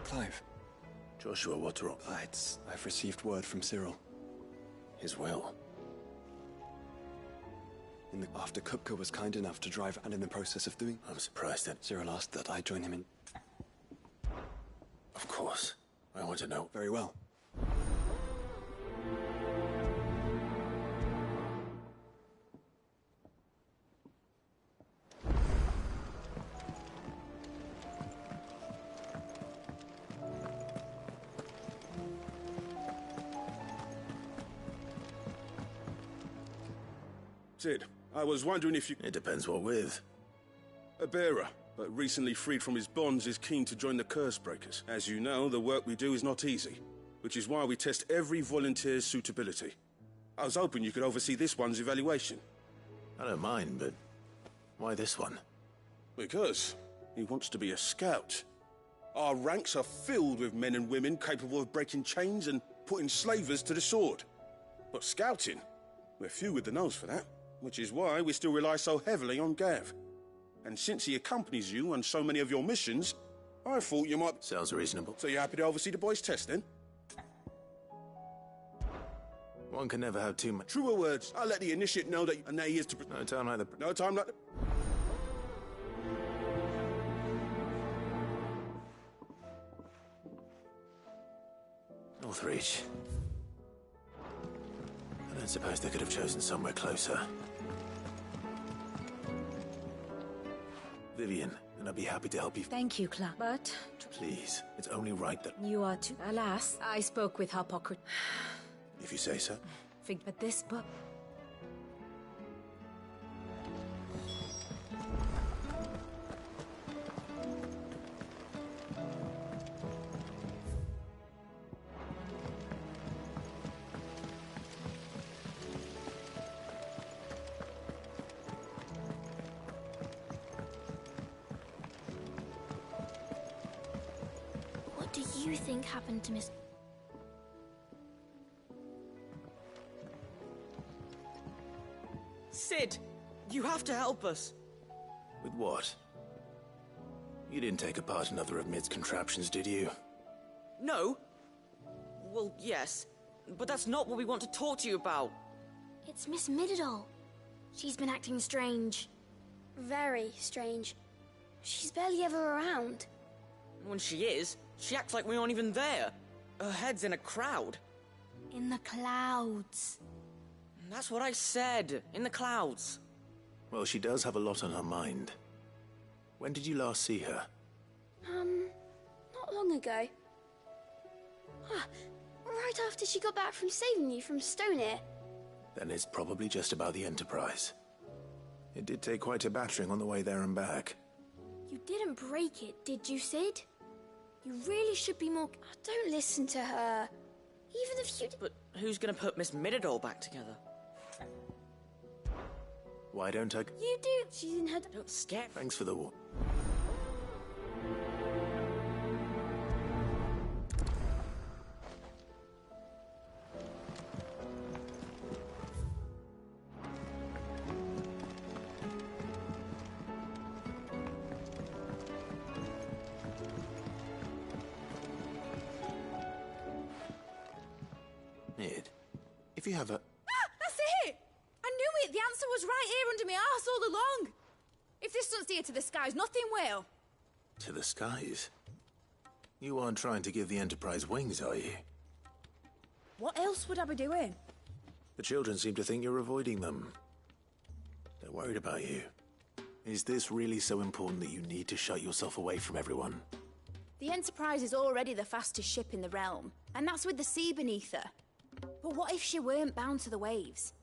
Clive. Joshua, what's wrong? I've received word from Cyril. His will? After Kupka was kind enough to drive, and in the process of doing... I'm surprised that... Cyril asked that I join him in... Of course. I want to know. Very well. Sid, I was wondering if you... It depends what with. A bearer, but recently freed from his bonds, is keen to join the Cursebreakers. As you know, the work we do is not easy, which is why we test every volunteer's suitability. I was hoping you could oversee this one's evaluation. I don't mind, but why this one? Because he wants to be a scout. Our ranks are filled with men and women capable of breaking chains and putting slavers to the sword. But scouting, we're few with the nose for that, which is why we still rely so heavily on Gav. And since he accompanies you on so many of your missions, I thought you might... Sounds reasonable. So you're happy to oversee the boys' test, then? One can never have too much... Truer words. I'll let the initiate know that... And that he is to... No time like the... No time like the... Northreach. I don't suppose they could have chosen somewhere closer. Vivian, and I'd be happy to help you. Thank you, Clark. But... Please, it's only right that... You are to... Alas, I spoke with Hippocrates. If you say so. But this book... What do you think happened to Miss... Sid, you have to help us. With what? You didn't take apart another of Mid's contraptions, did you? No. Well, yes. But that's not what we want to talk to you about. It's Miss Mididol. She's been acting strange. Very strange. She's barely ever around. When she is, she acts like we aren't even there. Her head's in a crowd. In the clouds. That's what I said. In the clouds. Well, she does have a lot on her mind. When did you last see her? Not long ago. Right after she got back from saving you from Stoneir. Then it's probably just about the Enterprise. It did take quite a battering on the way there and back. You didn't break it, did you, Sid? You really should be more... Oh, don't listen to her. Even if you... But who's gonna put Miss Mididol back together? Why don't I... You do. She's in her... Don't scare... Thanks for the warn. Mid, if you have a... That's it! I knew it! The answer was right here under my arse all along! If this doesn't steer to the skies, nothing will. To the skies? You aren't trying to give the Enterprise wings, are you? What else would I be doing? The children seem to think you're avoiding them. They're worried about you. Is this really so important that you need to shut yourself away from everyone? The Enterprise is already the fastest ship in the realm, and that's with the sea beneath her. But what if she weren't bound to the waves?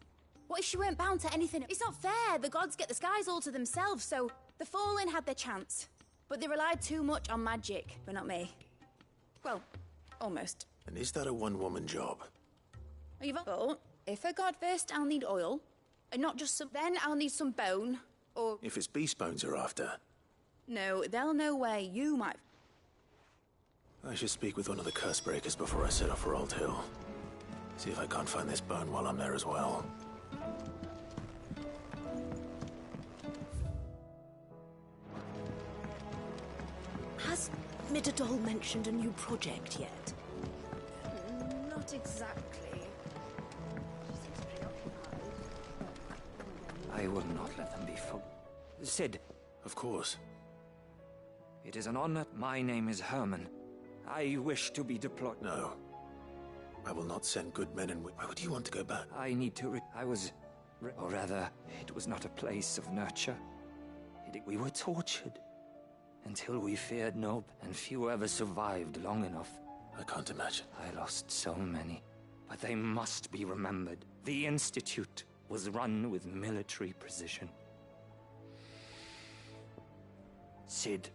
What if she weren't bound to anything? It's not fair. The gods get the skies all to themselves, so the Fallen had their chance. But they relied too much on magic, but not me. Well, almost. And is that a one-woman job? Well, if a god first, I'll need oil. And not just some... Then I'll need some bone, or... If it's beast bones you're after. No, they'll know where you might... I should speak with one of the Cursebreakers before I set off for Old Hill. See if I can't find this bone while I'm there as well. Has Midadol mentioned a new project yet? Not exactly. I will not let them be Sid. Of course. It is an honor. My name is Herman. I wish to be deployed. No. I will not send good men and... Why would you want to go back? I need to I was... Or rather, it was not a place of nurture. We were tortured. Until we feared no... And few ever survived long enough. I can't imagine. I lost so many. But they must be remembered. The Institute was run with military precision. Sid.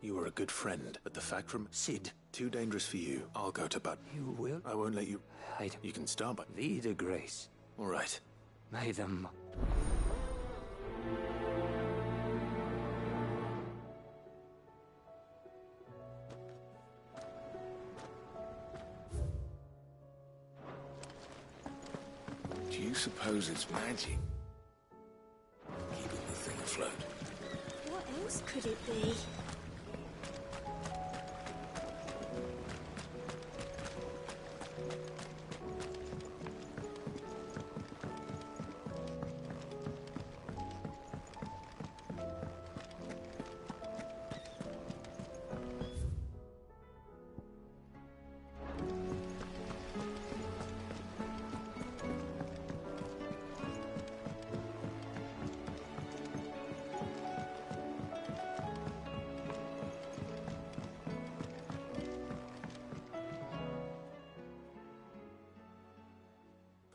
You were a good friend, but the fact from... Sid. Too dangerous for you. I'll go to Bud. You will? I won't let you... You can start by... Vida Grace. All right. May them... Do you suppose it's magic? Keeping the thing afloat. What else could it be?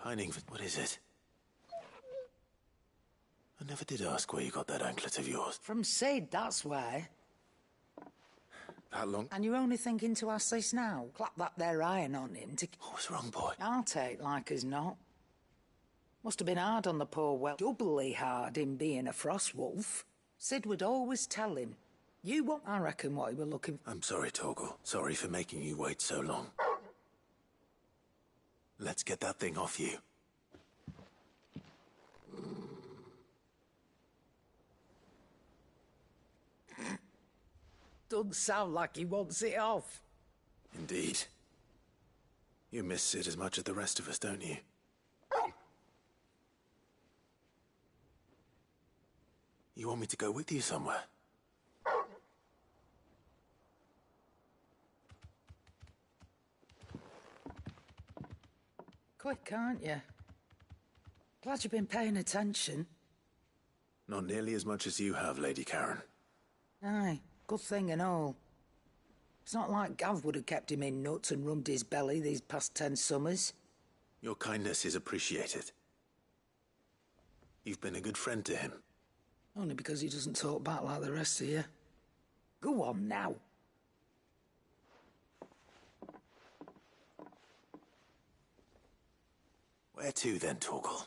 Pining for... What is it? I never did ask where you got that anklet of yours. From Sid, that's why. That long? And you're only thinking to ask this now? Clap that there iron on him to... What was wrong, boy? I'll take like as not. Must have been hard on the poor well. Doubly hard in being a frost wolf. Sid would always tell him. You won't, I reckon, what he were looking for. I'm sorry, Torgal. Sorry for making you wait so long. Let's get that thing off you. Doesn't sound like he wants it off. Indeed. You miss Sid as much as the rest of us, don't you? You want me to go with you somewhere? Quick, aren't you? Glad you've been paying attention. Not nearly as much as you have, Lady Karen. Aye, good thing and all. It's not like Gav would have kept him in nuts and rubbed his belly these past 10 summers. Your kindness is appreciated. You've been a good friend to him. Only because he doesn't talk back like the rest of you. Go on now. Where to then, Torgal?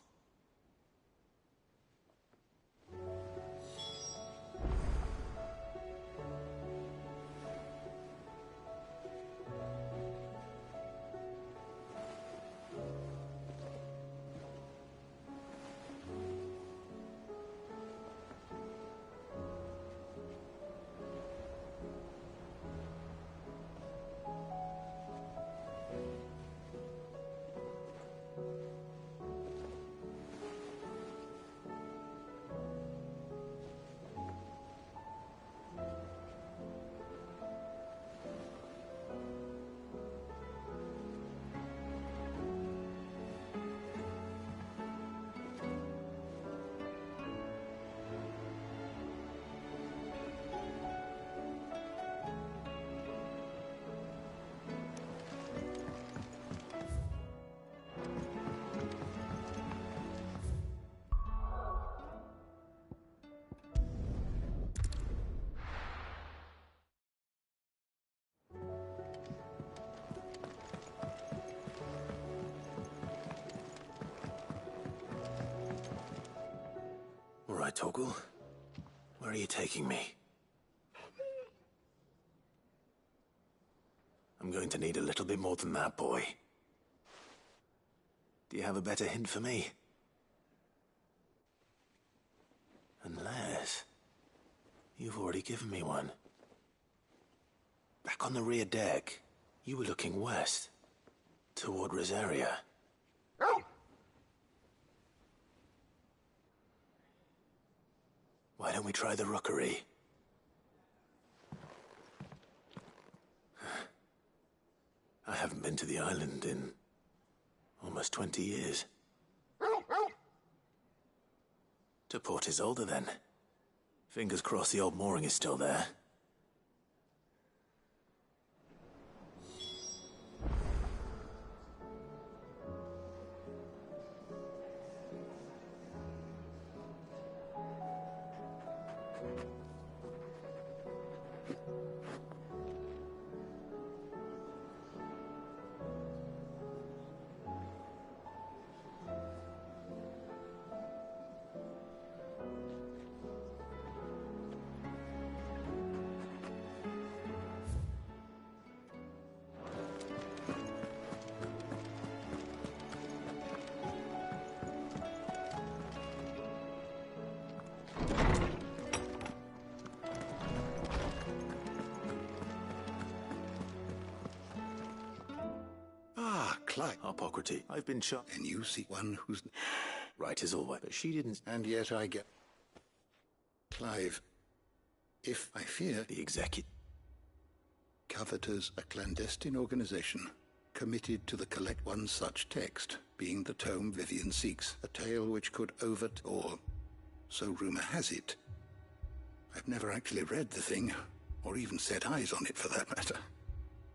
All right, Torgal. Where are you taking me? I'm going to need a little bit more than that, boy. Do you have a better hint for me? Unless... you've already given me one. Back on the rear deck, you were looking west, toward Rosaria. Why don't we try the rookery? I haven't been to the island in almost 20 years. To Port Isolde, then. Fingers crossed the old mooring is still there. Clive. Hippocrates. I've been shot. And you see one who's... Right as always. But she didn't... And yet I get... Clive, if I fear... The executive... Coveters a clandestine organization committed to the collect one such text, being the tome Vivian seeks, a tale which could or so rumor has it. I've never actually read the thing, or even set eyes on it for that matter.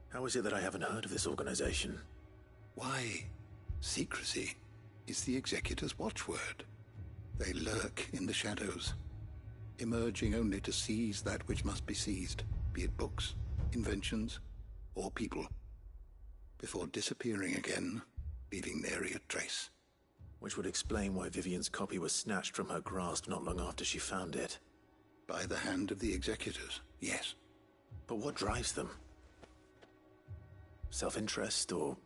How is it that I haven't heard of this organization? Why, secrecy is the Executor's watchword. They lurk in the shadows, emerging only to seize that which must be seized, be it books, inventions, or people, before disappearing again, leaving nary a trace. Which would explain why Vivian's copy was snatched from her grasp not long after she found it. By the hand of the Executors, yes. But what drives them? Self-interest or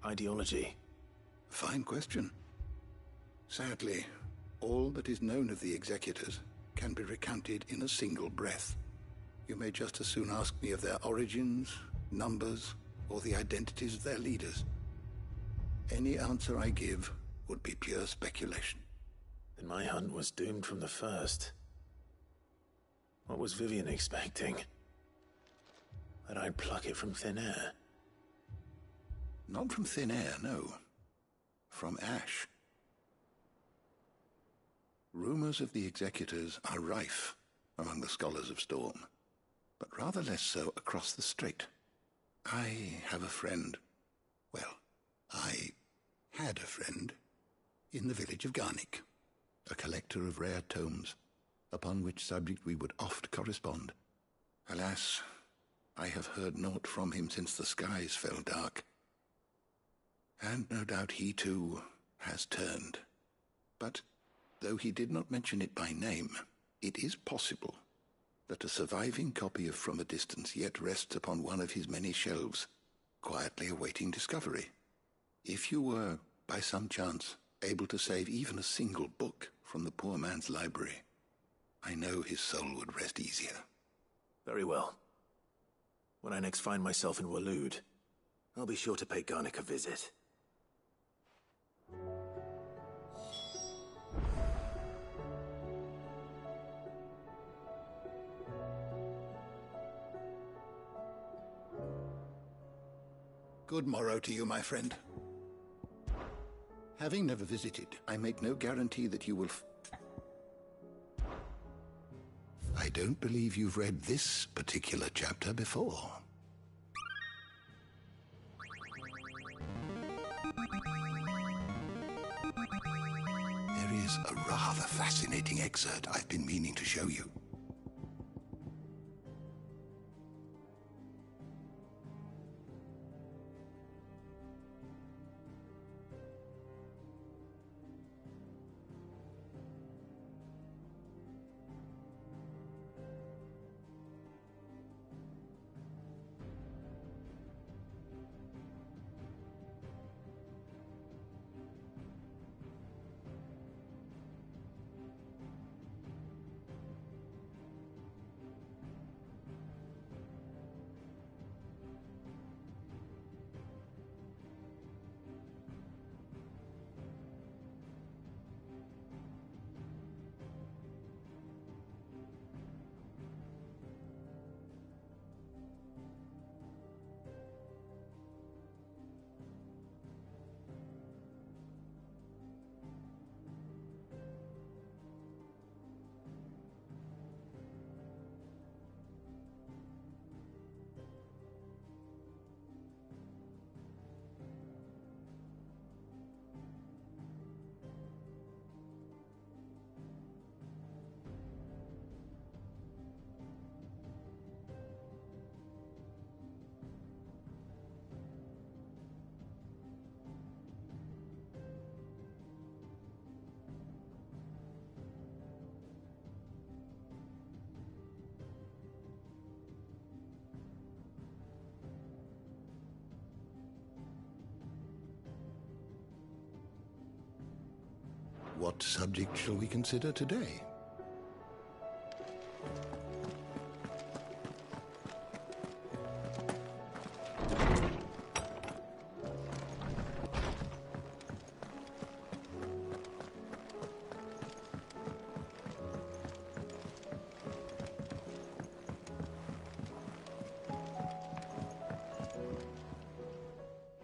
ideology? Fine question. Sadly, all that is known of the Executors can be recounted in a single breath. You may just as soon ask me of their origins, numbers, or the identities of their leaders. Any answer I give would be pure speculation. Then my hunt was doomed from the first. What was Vivian expecting? That I'd pluck it from thin air? Not from thin air, no. From ash. Rumors of the Executors are rife among the scholars of Storm, but rather less so across the strait. I have a friend. Well, I had a friend in the village of Garnick, a collector of rare tomes, upon which subject we would oft correspond. Alas, I have heard naught from him since the skies fell dark. And no doubt he, too, has turned. But, though he did not mention it by name, it is possible that a surviving copy of From a Distance yet rests upon one of his many shelves, quietly awaiting discovery. If you were, by some chance, able to save even a single book from the poor man's library, I know his soul would rest easier. Very well. When I next find myself in Waloed, I'll be sure to pay Garnick a visit. Good morrow to you, my friend. Having never visited, I make no guarantee that you will... I don't believe you've read this particular chapter before. There is a rather fascinating excerpt I've been meaning to show you. What subject shall we consider today?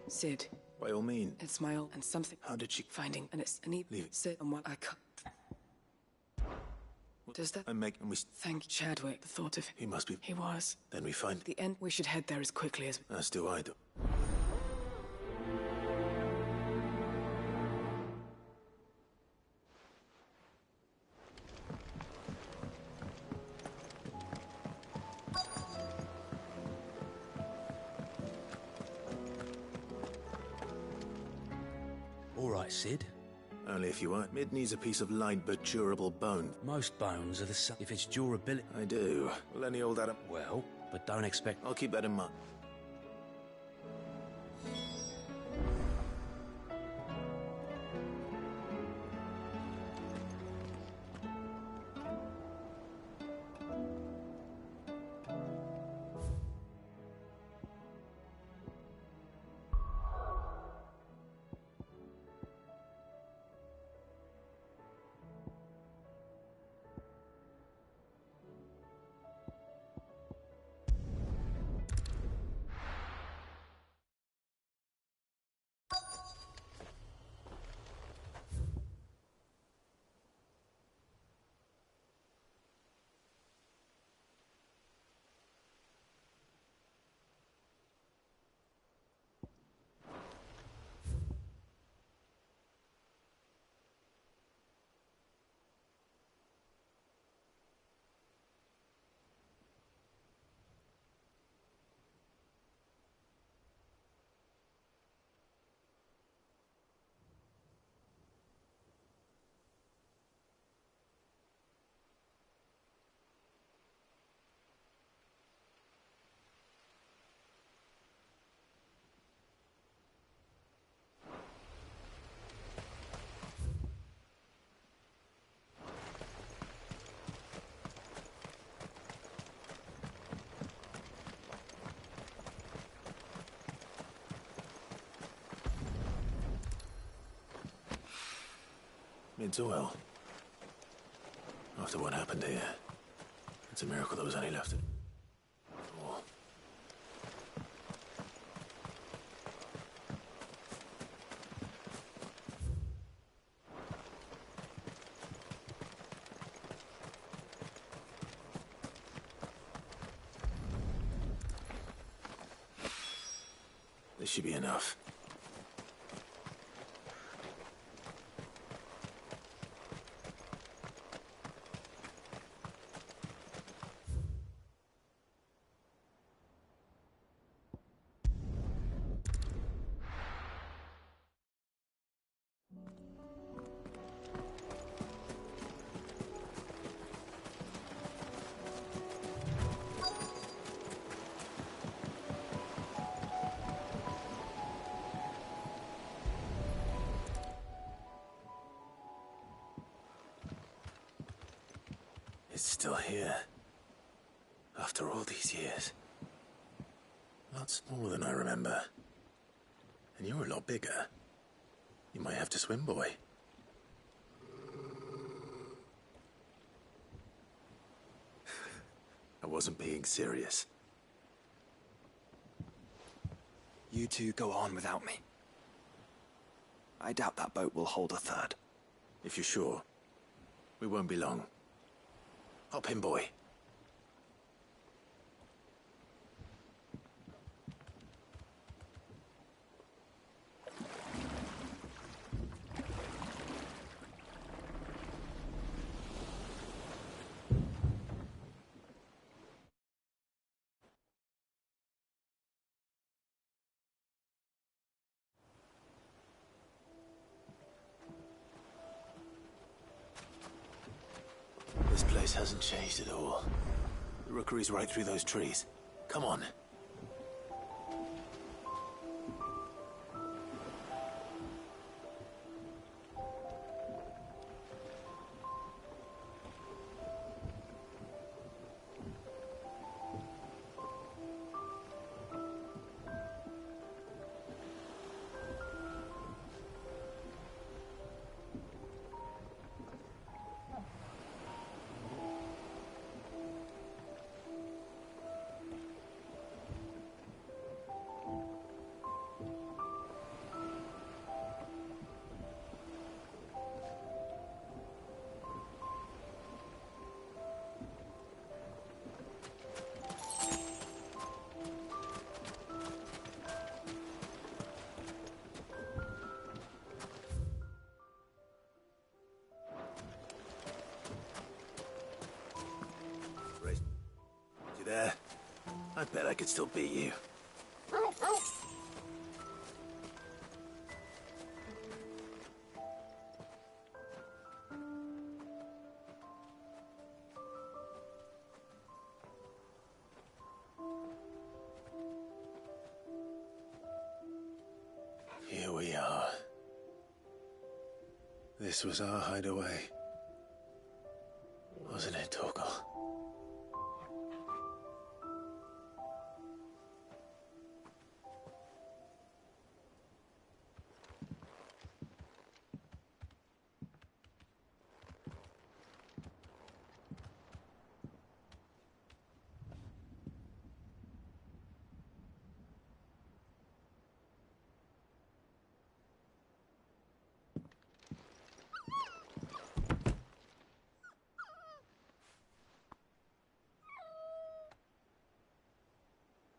Sid. By all means. It's my old and something. How did she... Finding, and it's an Leave it. Sid and what I cut. Does that... I'm making... Thank Chadwick. The thought of... He must be... He was. Then we find... The end. We should head there as quickly as... As do I do. All right, Sid. Only if you want. Mid needs a piece of light but durable bone. Most bones are the same. If it's durability... I do. Will any old Adam... Well, but don't expect... I'll keep that in mind. Mid's well. After what happened here, it's a miracle there was any left. Oh. This should be enough. It's still here. After all these years. A lot smaller than I remember. And you're a lot bigger. You might have to swim, boy. I wasn't being serious. You two go on without me. I doubt that boat will hold a third. If you're sure, we won't be long. Hop in, boy. This place hasn't changed at all. The rookery's right through those trees. Come on. there. I bet I could still beat you. Here we are. This was our hideaway. Wasn't it, Torgal?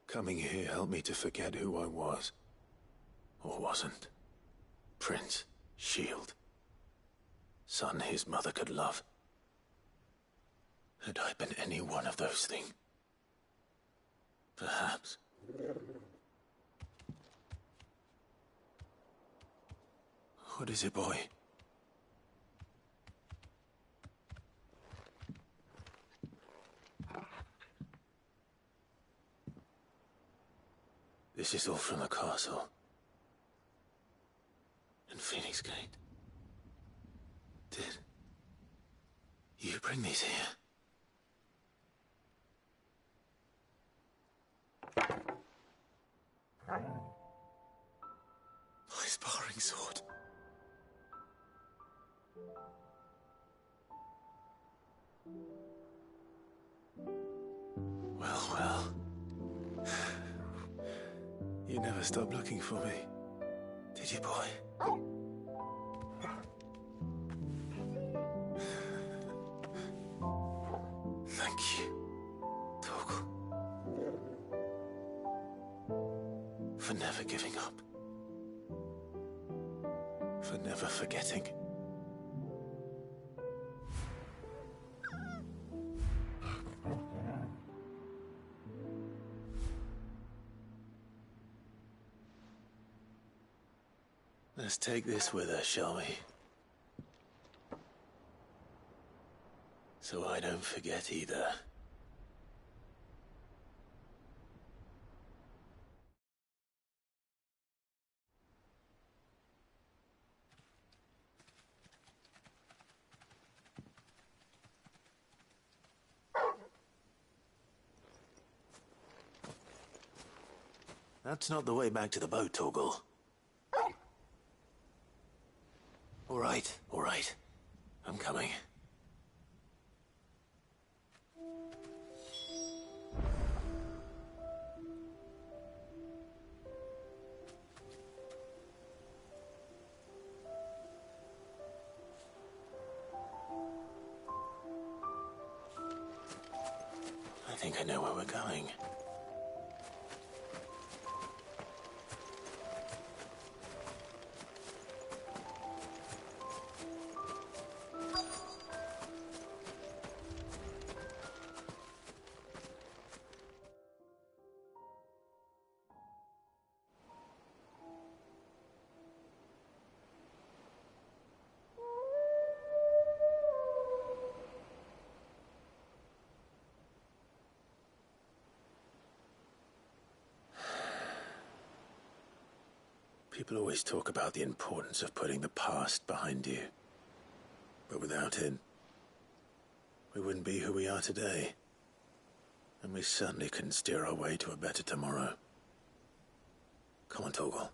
Coming here helped me to forget who I was. Or wasn't. Prince, shield. Son his mother could love. Had I been any one of those things? Perhaps. What is it, boy? This is all from the castle. In Phoenix Gate. Did you bring these here? My sparring sword. Well, well. You never stopped looking for me, did you, boy? Thank you, Torgal. For never giving up. For never forgetting. Let's take this with us, shall we? So I don't forget either. That's not the way back to the boat, Torgal. All right. I'm coming. I think I know where we're going. People always talk about the importance of putting the past behind you. But without it, we wouldn't be who we are today. And we certainly couldn't steer our way to a better tomorrow. Come on, Torgal.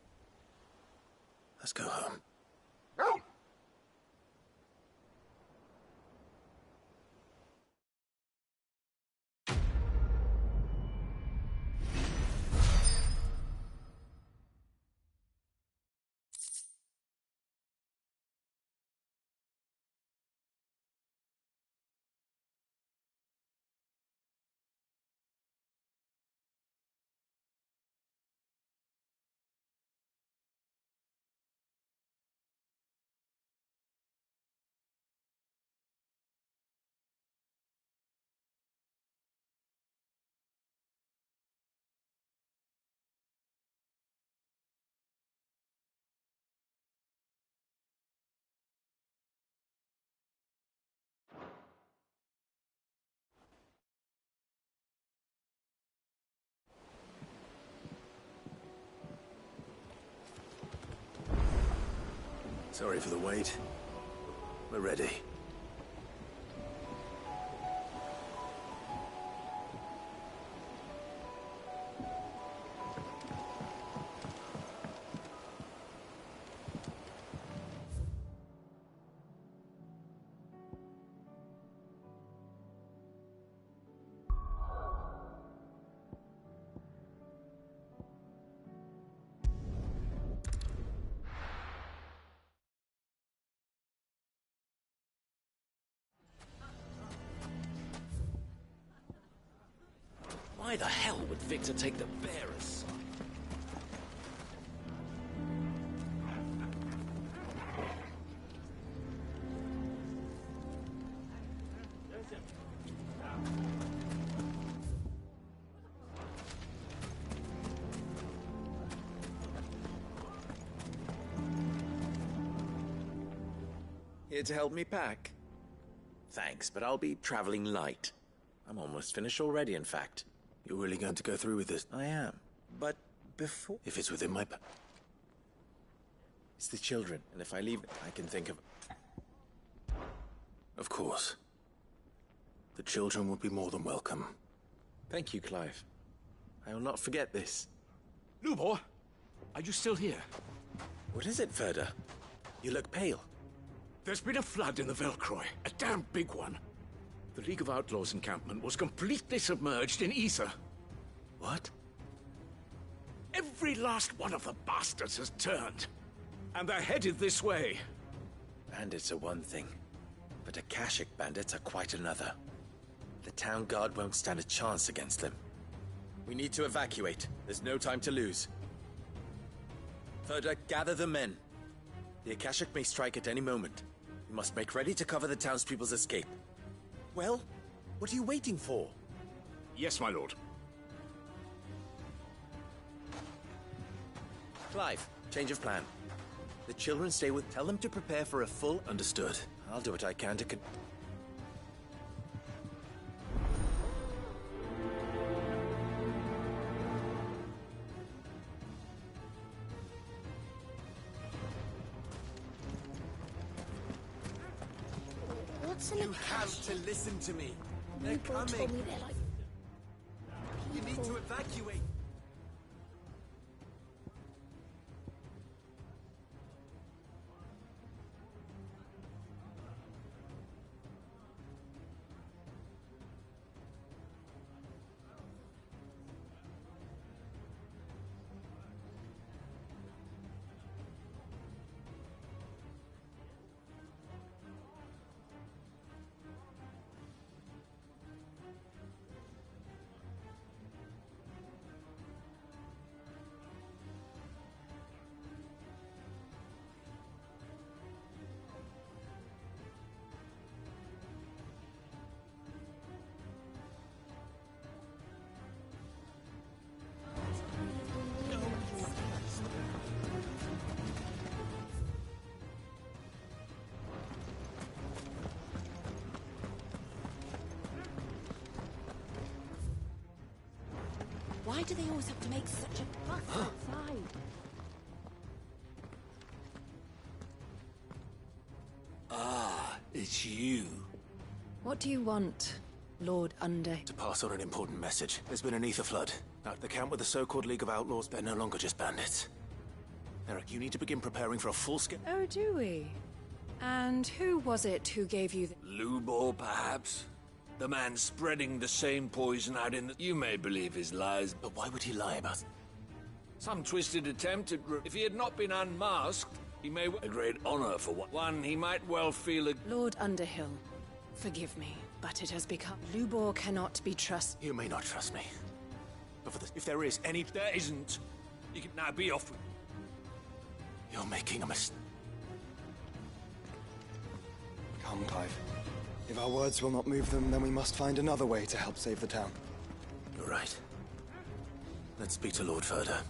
Let's go home. Sorry for the wait. We're ready. Why the hell would Victor take the bearer's side? Here to help me pack? Thanks, but I'll be traveling light. I'm almost finished already, in fact. You're really going to go through with this? I am. But before... If it's within my... It's the children, and if I leave, I can think of... Of course. The children would be more than welcome. Thank you, Clive. I will not forget this. Lubor, are you still here? What is it, Ferda? You look pale. There's been a flood in the Velcroy, a damn big one. The League of Outlaws encampment was completely submerged in ether. What? Every last one of the bastards has turned. And they're headed this way. Bandits are one thing, but Akashic bandits are quite another. The town guard won't stand a chance against them. We need to evacuate. There's no time to lose. Ferda, gather the men. The Akashic may strike at any moment. We must make ready to cover the townspeople's escape. Well, what are you waiting for? Yes, my lord. Clive, change of plan. The children stay with... Tell them to prepare for a full... Understood. I'll do what I can to What's in You have to listen to me. They're People told me they're like... You need to evacuate. Why do they always have to make such a fuss outside? Ah, it's you. What do you want, Lord Unday? To pass on an important message. There's been an ether flood. At the camp with the so-called League of Outlaws, they're no longer just bandits. Eric, you need to begin preparing for a full-scale... Oh, do we? And who was it who gave you the... Lubor, perhaps? The man spreading the same poison out in the... You may believe his lies. But why would he lie about... Some twisted attempt at... If he had not been unmasked, he may... A great honor for one he might well feel... Lord Underhill, forgive me, but it has become... Lubor cannot be trusted. You may not trust me. But for this, if there is any... There isn't. You can now be off with... You're making a mistake. Come, Clive. If our words will not move them, then we must find another way to help save the town. You're right. Let's speak to Lord Ferda.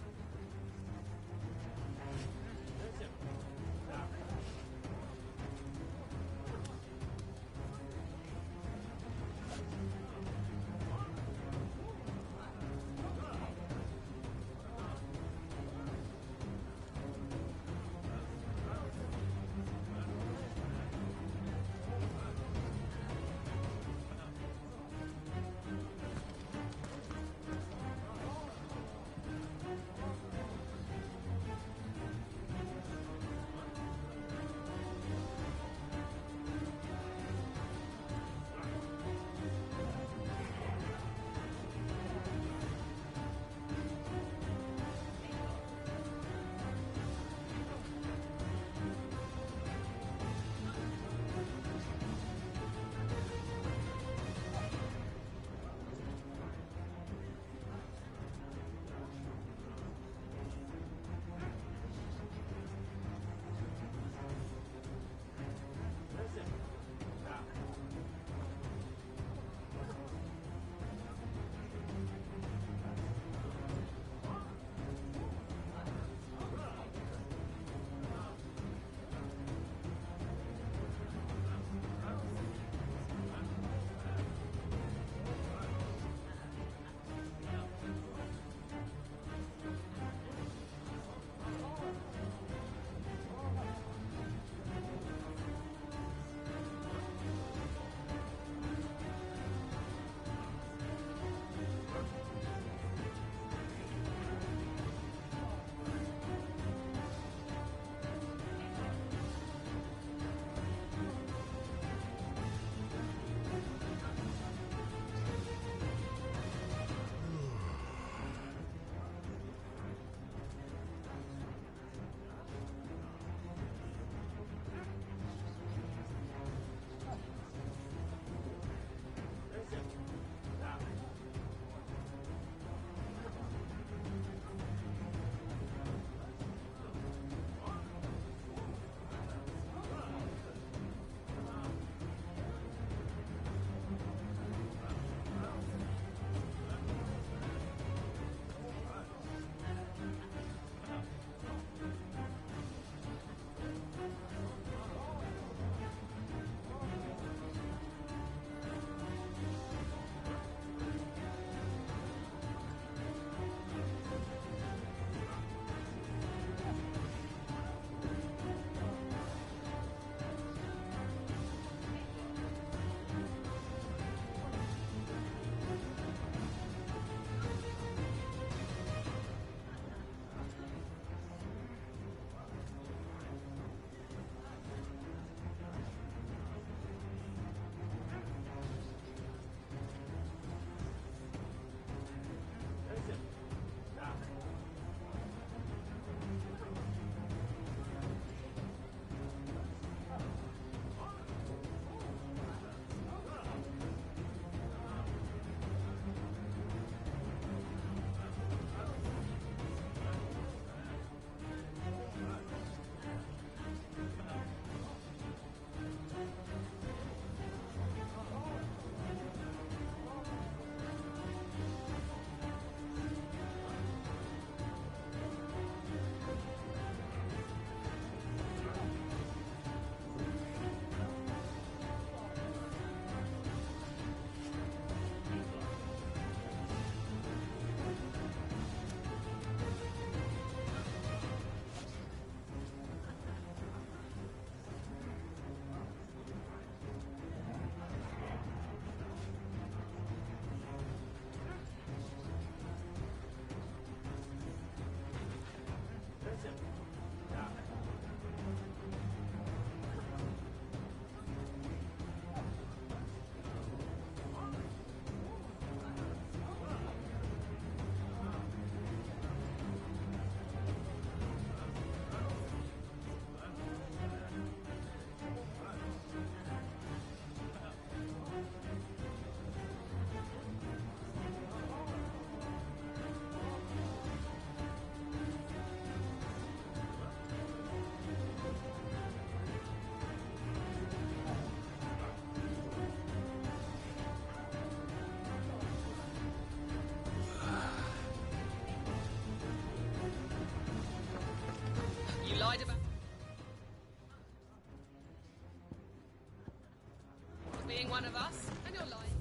one of us, and you're lying.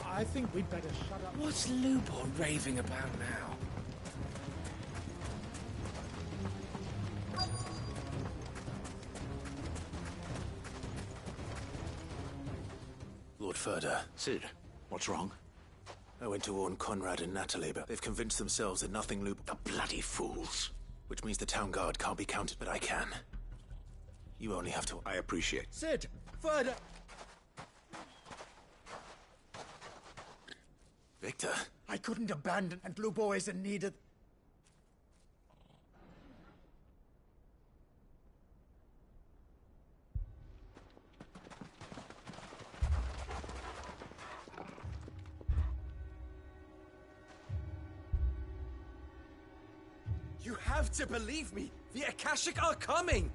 I think we'd better shut up. What's Lubor raving about now? Lord Furder. Sid, what's wrong? I went to warn Conrad and Natalie, but they've convinced themselves that nothing Lubor... The bloody fools. Which means the town guard can't be counted, but I can. You only have to... I appreciate. Sid! Further! Victor? I couldn't abandon, and Lubor is in need of... You have to believe me! The Akashic are coming!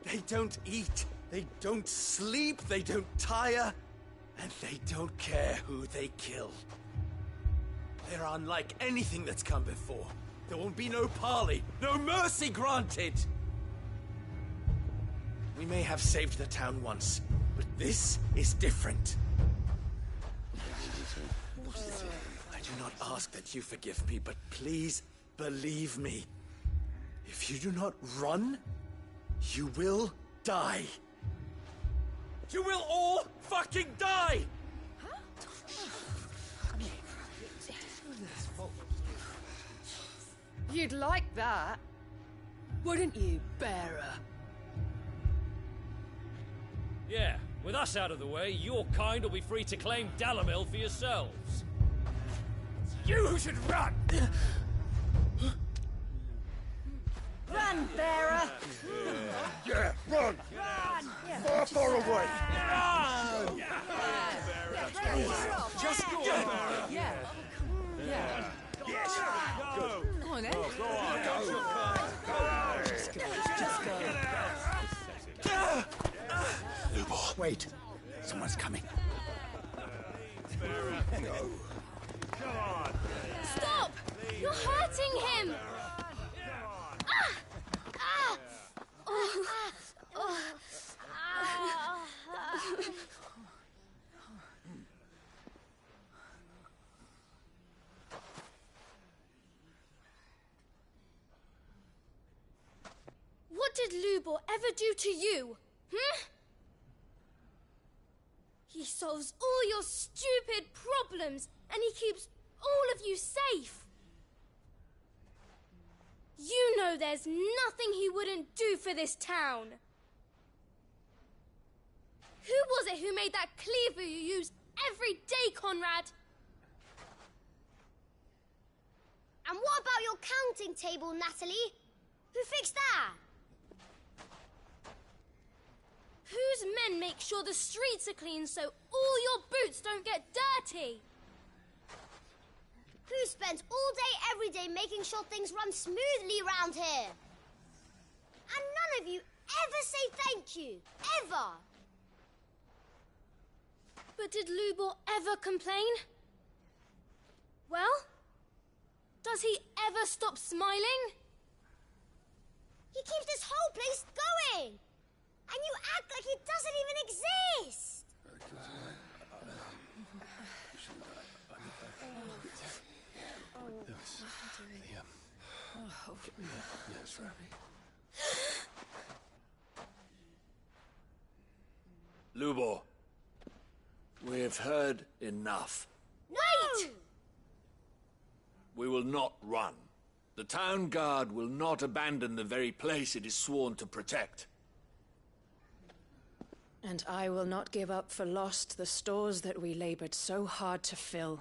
They don't eat, they don't sleep, they don't tire, and they don't care who they kill. They're unlike anything that's come before. There won't be no parley, no mercy granted! We may have saved the town once, but this is different. I do not ask that you forgive me, but please believe me. If you do not run, you will die. You will all fucking die! You'd like that, wouldn't you, bearer? Yeah, with us out of the way, your kind will be free to claim Dalamil for yourselves. You should run! Run, bearer! Yeah, run! Run! Far away! Run! Just go! Yeah. Yeah. Yes! Go! Come on, then. Go on! Just go. Lubor, wait. Someone's coming. Go. Stop! You're hurting him! What did Lubor ever do to you? He solves all your stupid problems, and he keeps all of you safe. You know there's nothing he wouldn't do for this town. Who was it who made that cleaver you use every day, Conrad? And what about your counting table, Natalie? Who fixed that? Whose men make sure the streets are clean so all your boots don't get dirty? Who spends all day, every day making sure things run smoothly round here? And none of you ever say thank you. Ever. But did Lubor ever complain? Well, does he ever stop smiling? He keeps this whole place going. And you act like he doesn't even exist! Lubor, we've heard enough. Wait! We will not run. The town guard will not abandon the very place it is sworn to protect. And I will not give up for lost the stores that we labored so hard to fill.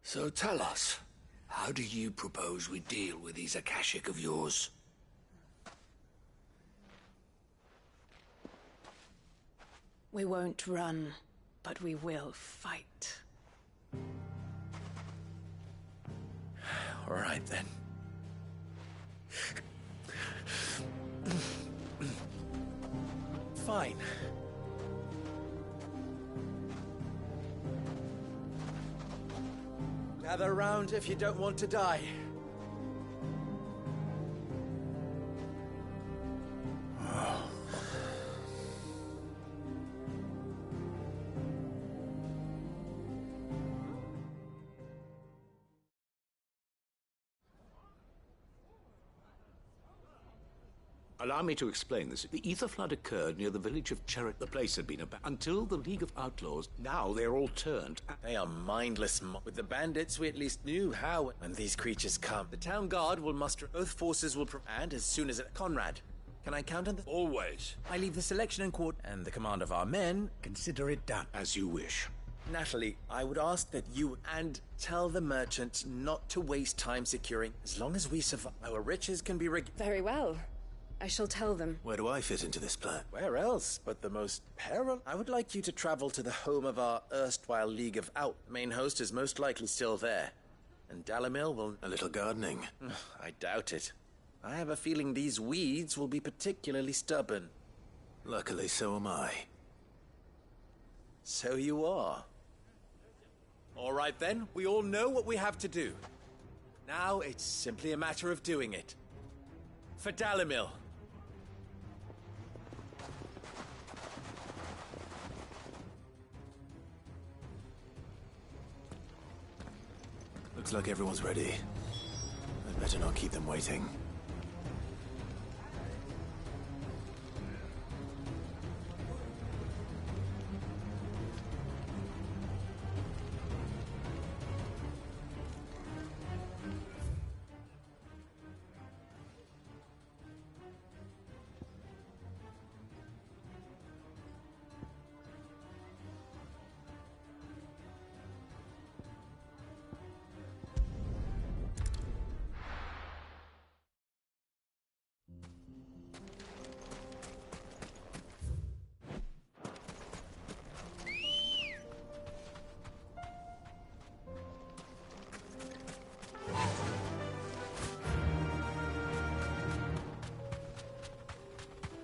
So tell us, how do you propose we deal with these Akashic of yours? We won't run, but we will fight. All right, then. Fine. Gather round if you don't want to die. Allow me to explain this. The ether flood occurred near the village of Cherrick. The place had been abandoned until the League of Outlaws. Now they're all turned. They are mindless. With the bandits, we at least knew how when these creatures come. The town guard will muster. Both forces will and as soon as it... Conrad, can I count on the... Always. I leave the selection and court and the command of our men. Consider it done. As you wish. Natalie, I would ask that you and tell the merchants not to waste time securing. As long as we survive, our riches can be Very well. I shall tell them. Where do I fit into this plan? Where else but the most peril? I would like you to travel to the home of our erstwhile League of Out. The main host is most likely still there. And Dalamil will... A little gardening. I doubt it. I have a feeling these weeds will be particularly stubborn. Luckily, so am I. So you are. All right then, we all know what we have to do. Now it's simply a matter of doing it. For Dalamil. Looks like everyone's ready. I'd better not keep them waiting.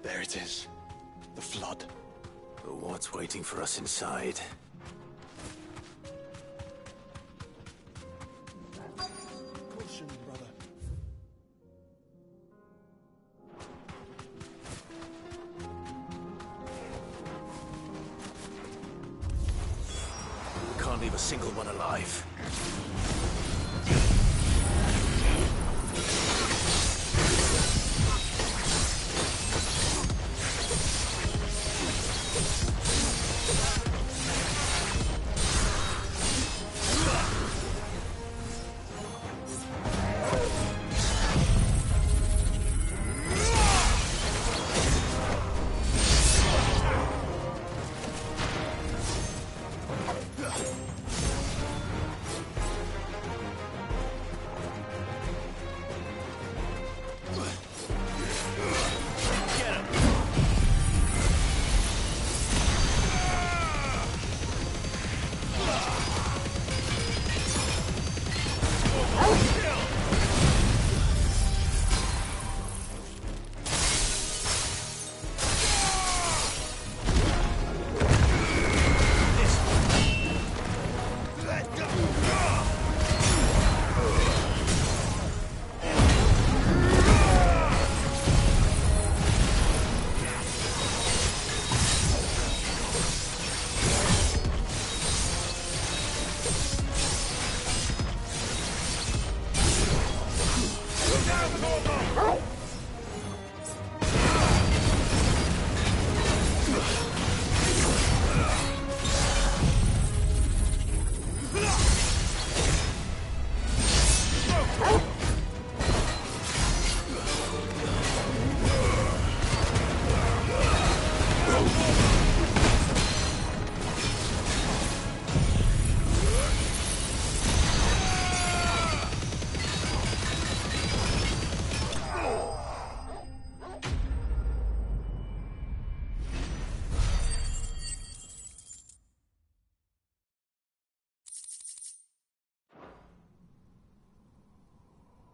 There it is. The flood. But what's waiting for us inside? Caution, brother. We can't leave a single one alive.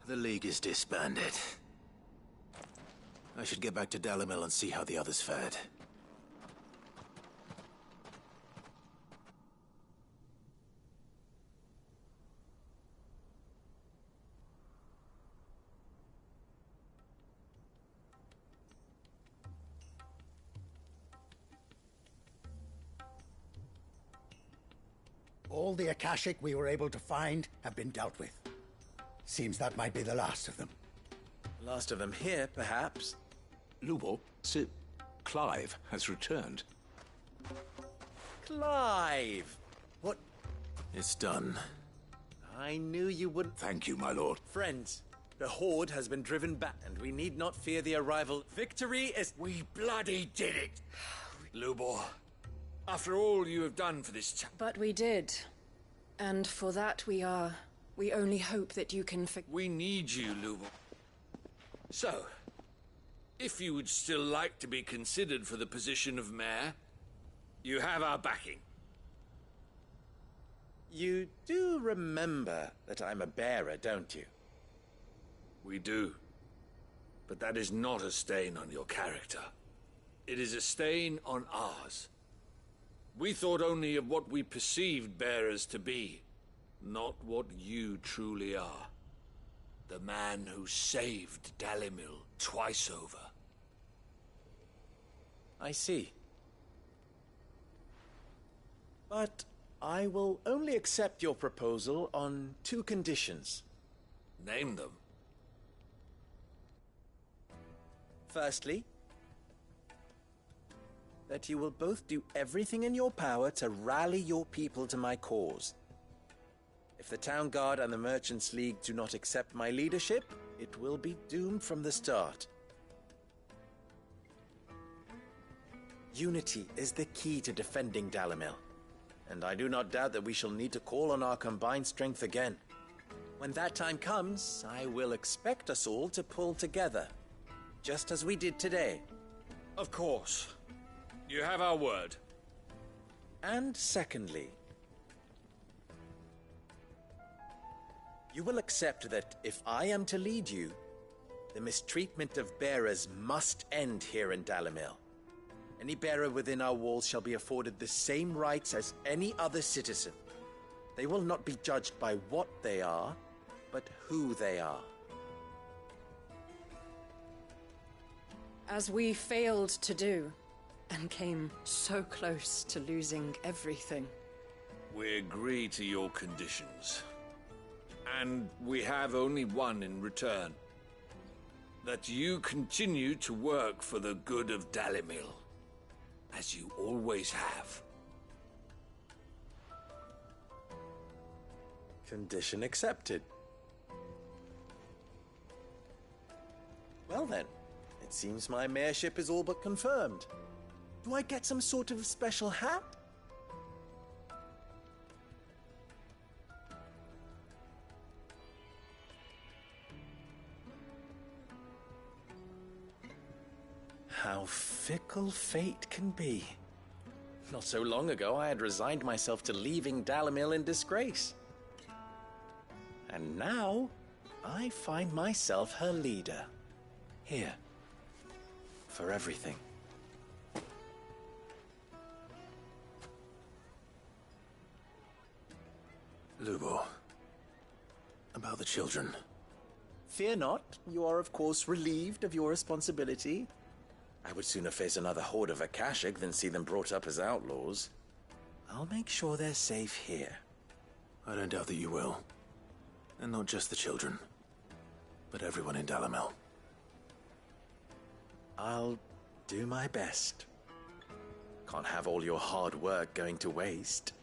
The League is disbanded. I should get back to Dalamil and see how the others fared. All the Akashic we were able to find have been dealt with. Seems that might be the last of them. Last of them here, perhaps. Lubo, Sir Clive has returned. Clive! What? It's done. I knew you wouldn't. Thank you, my lord. Friends, the Horde has been driven back, and we need not fear the arrival. Victory is... We bloody did it! Lubo, after all you have done for this town. But we did. And for that we only hope that you can We need you, Lubo. So, if you would still like to be considered for the position of mayor, you have our backing. You do remember that I'm a bearer, don't you? We do. But that is not a stain on your character. It is a stain on ours. We thought only of what we perceived bearers to be, not what you truly are. The man who saved Dalimil twice over. I see. But I will only accept your proposal on 2 conditions. Name them. Firstly, that you will both do everything in your power to rally your people to my cause. If the Town Guard and the Merchants League do not accept my leadership, it will be doomed from the start. Unity is the key to defending Dalimil, and I do not doubt that we shall need to call on our combined strength again. When that time comes, I will expect us all to pull together, just as we did today. Of course. You have our word. And secondly, you will accept that if I am to lead you, the mistreatment of bearers must end here in Dalimil. Any bearer within our walls shall be afforded the same rights as any other citizen. They will not be judged by what they are, but who they are. As we failed to do, and came so close to losing everything. We agree to your conditions. And we have only one in return. That you continue to work for the good of Dalimil, as you always have. Condition accepted. Well then, it seems my mayorship is all but confirmed. Do I get some sort of special hat? How fickle fate can be. Not so long ago, I had resigned myself to leaving Dalimil in disgrace. And now, I find myself her leader. Here. For everything. Lubo. About the children. Fear not. You are, of course, relieved of your responsibility. I would sooner face another horde of Akashic than see them brought up as outlaws. I'll make sure they're safe here. I don't doubt that you will. And not just the children, but everyone in Dalimil. I'll do my best. Can't have all your hard work going to waste.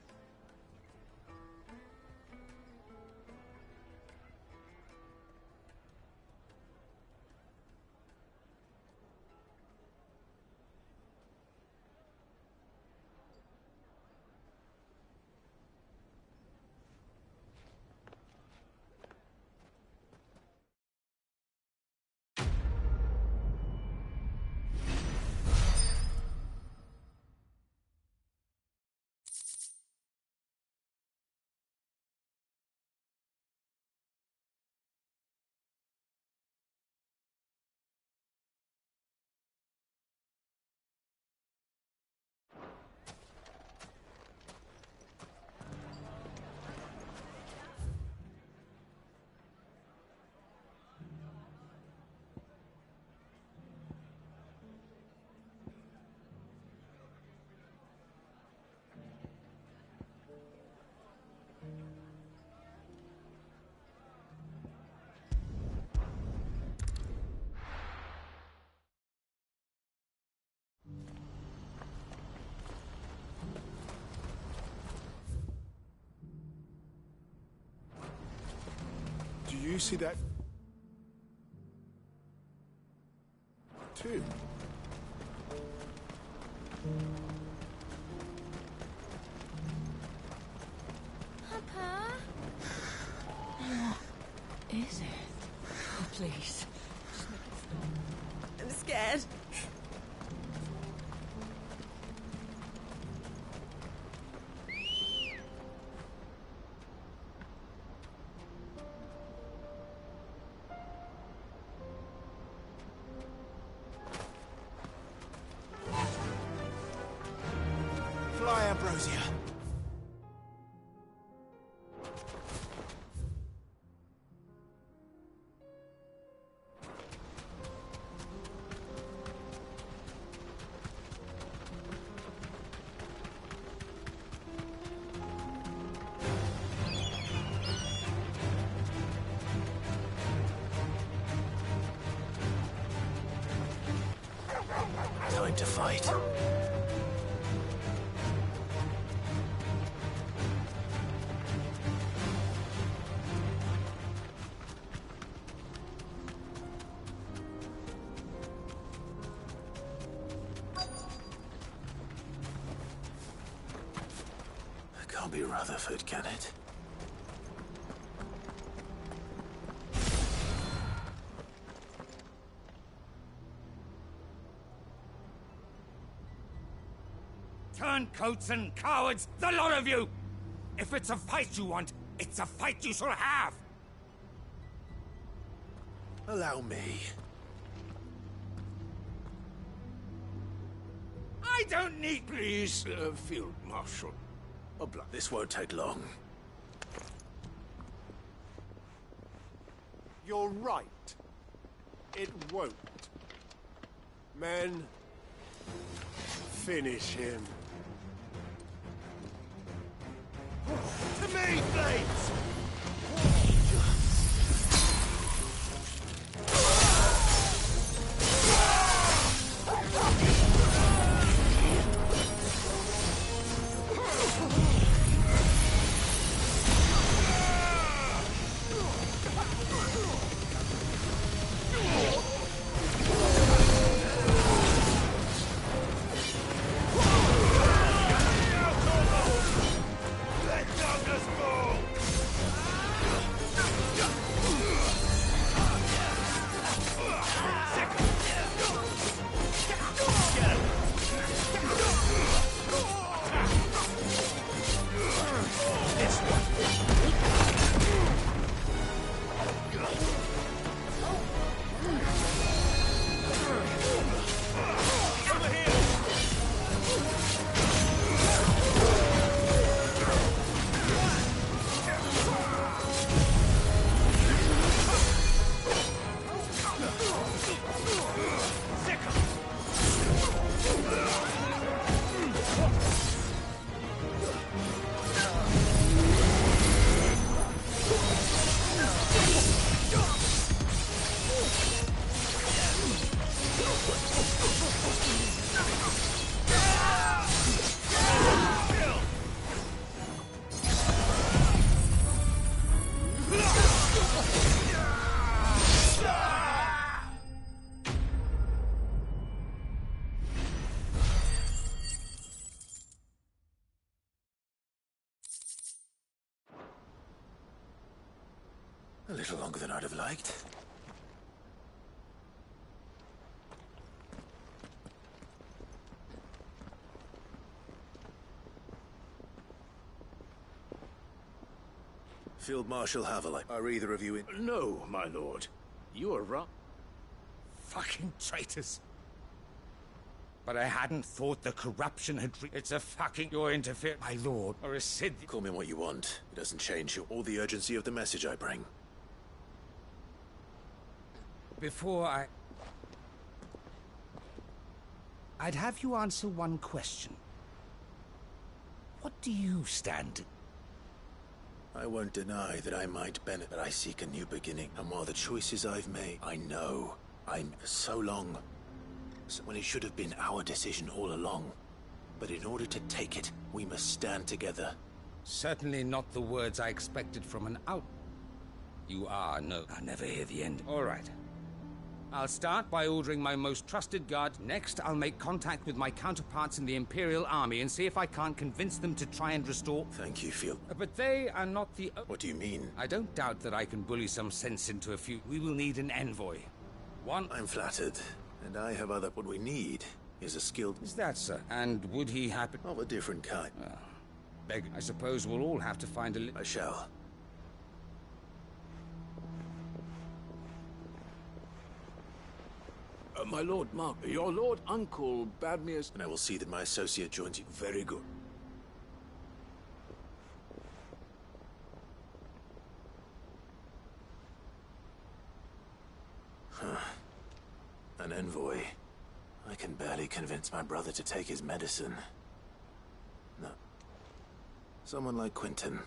you see that? Too. Papa? Is it? Oh, please. Just make it stop. I'm scared. Fly, Ambrosia. Time to fight. Can't be Rutherford, can it? Turncoats and cowards, the lot of you! If it's a fight you want, it's a fight you shall have! Allow me. I don't need... Please, Field Marshal. This won't take long. You're right. It won't. Men, finish him. To me, Blades! A little longer than I'd have liked. Field Marshal Haviland, are either of you in? No, my lord. You are wrong. Fucking traitors. But I hadn't thought the corruption had It's a fucking... You're interfering, my lord, or a Sid... Call me what you want. It doesn't change you or the urgency of the message I bring. Before I'd have you answer one question. What do you stand... I won't deny that I might benefit, but I seek a new beginning. And while the choices I've made, I know I'm for so long, when it should have been our decision all along. But in order to take it, we must stand together. Certainly not the words I expected from an out... You are no... I'll never hear the end. All right. I'll start by ordering my most trusted guard. Next, I'll make contact with my counterparts in the Imperial Army and see if I can't convince them to try and restore... Thank you, Field. But they are not the... What do you mean? I don't doubt that I can bully some sense into a few... We will need an envoy. One... I'm flattered. And I have other... What we need is a skilled... Is that, sir? And would he happen... Of a different kind. Well, beg... I suppose we'll all have to find a... I shall. My Lord Mark, your Lord Uncle bade me as... And I will see that my associate joins you. Very good. An envoy. I can barely convince my brother to take his medicine. No. Someone like Quentin.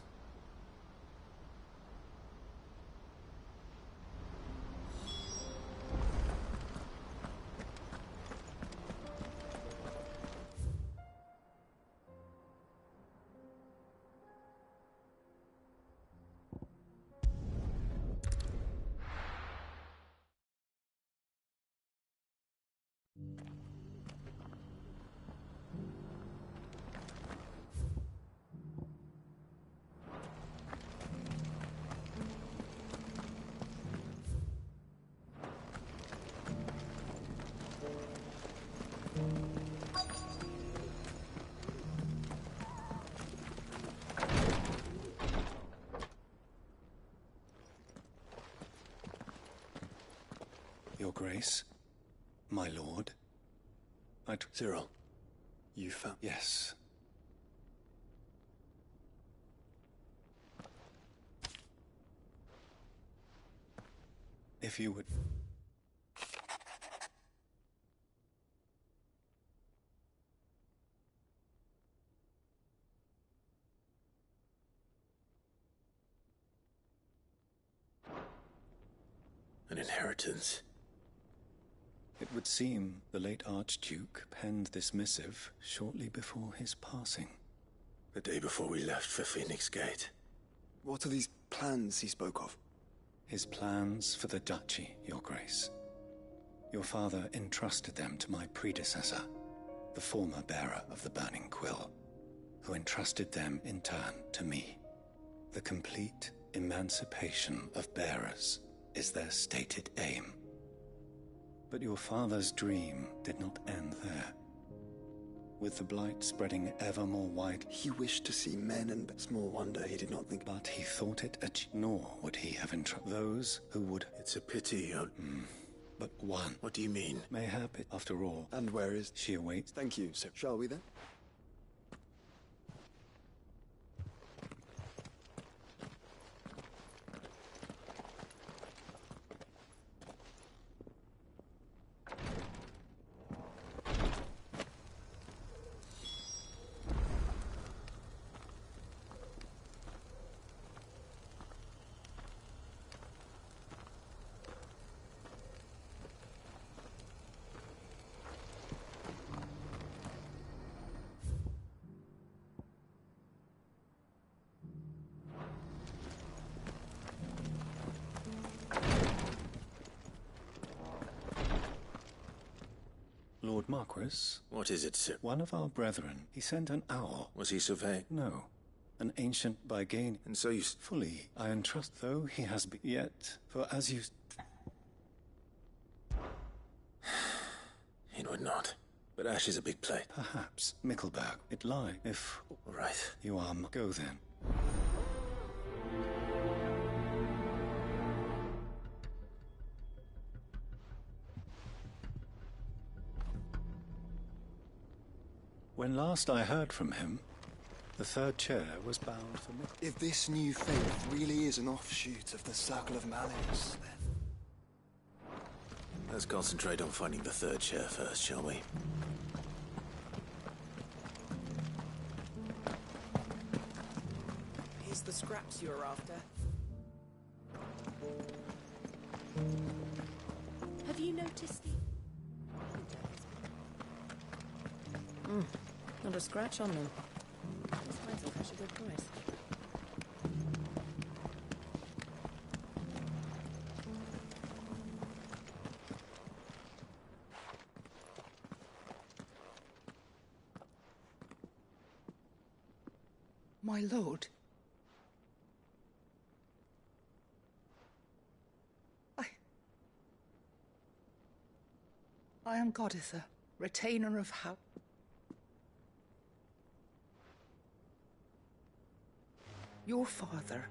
Your Grace, my lord, Cyril. You found... Yes. If you would... An inheritance. It would seem the late Archduke penned this missive shortly before his passing. The day before we left for Phoenix Gate. What are these plans he spoke of? His plans for the duchy, Your Grace. Your father entrusted them to my predecessor, the former bearer of the Burning Quill, who entrusted them in turn to me. The complete emancipation of bearers is their stated aim. But your father's dream did not end there. With the blight spreading ever more wide, he wished to see men, and small wonder he did not think. But he thought it nor would he have entrusted those who would. It's a pity. But one. What do you mean? Mayhap it, after all. And where is she awaits? Thank you, sir. Shall we then? Lord Marquis? What is it, sir? One of our brethren, he sent an owl. Was he surveyed? No. An ancient Bygane. And so you... Fully, I entrust, though he has been... Yet, for as you... It would not. But Ash is a big plate. Perhaps. Mickleburg. It lie, if... All right. You are... Go then. When last I heard from him, the third chair was bound for me. If this new faith really is an offshoot of the Circle of Malleus, then... Let's concentrate on finding the third chair first, shall we? Here's the scraps you're after. Have you noticed the... Not a scratch on them. This finds are such a good price. My lord. I am Goditha, retainer of House. Your father,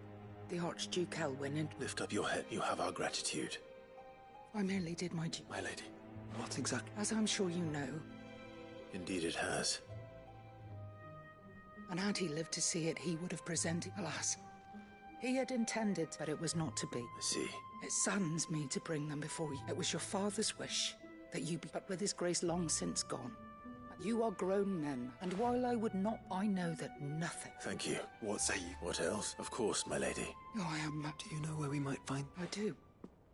the Archduke Elwyn, and... Lift up your head. You have our gratitude. I merely did my duty. My lady, what exactly? As I'm sure you know. Indeed it has. And had he lived to see it, he would have presented... Alas, he had intended, but it was not to be. I see. It saddens me to bring them before you. It was your father's wish that you be... But with his grace long since gone, you are grown men, and while I would not, I know that nothing... Thank you. What say you? What else? Of course, my lady. Oh, I am... Do you know where we might find... I do.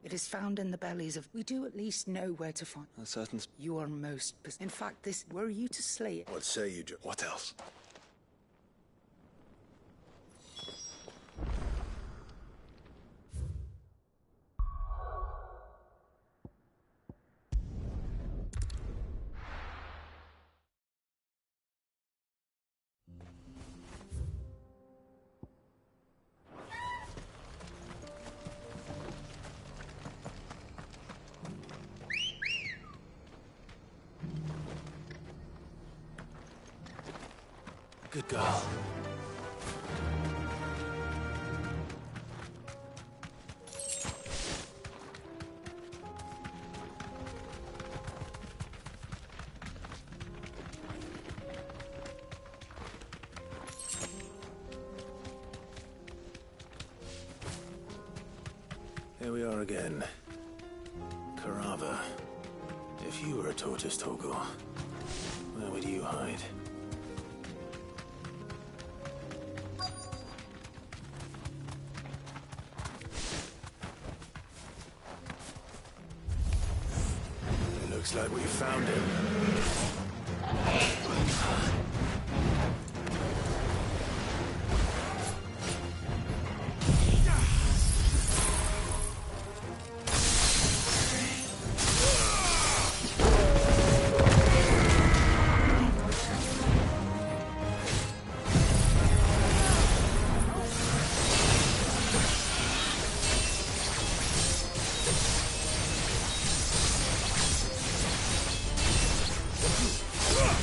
It is found in the bellies of... We do at least know where to find... A certain... You are most... In fact, this... Were you to slay it... What say you, What else? Good girl. Here we are again. Carava. If you were a tortoise, Torgor, where would you hide? Looks like we found him.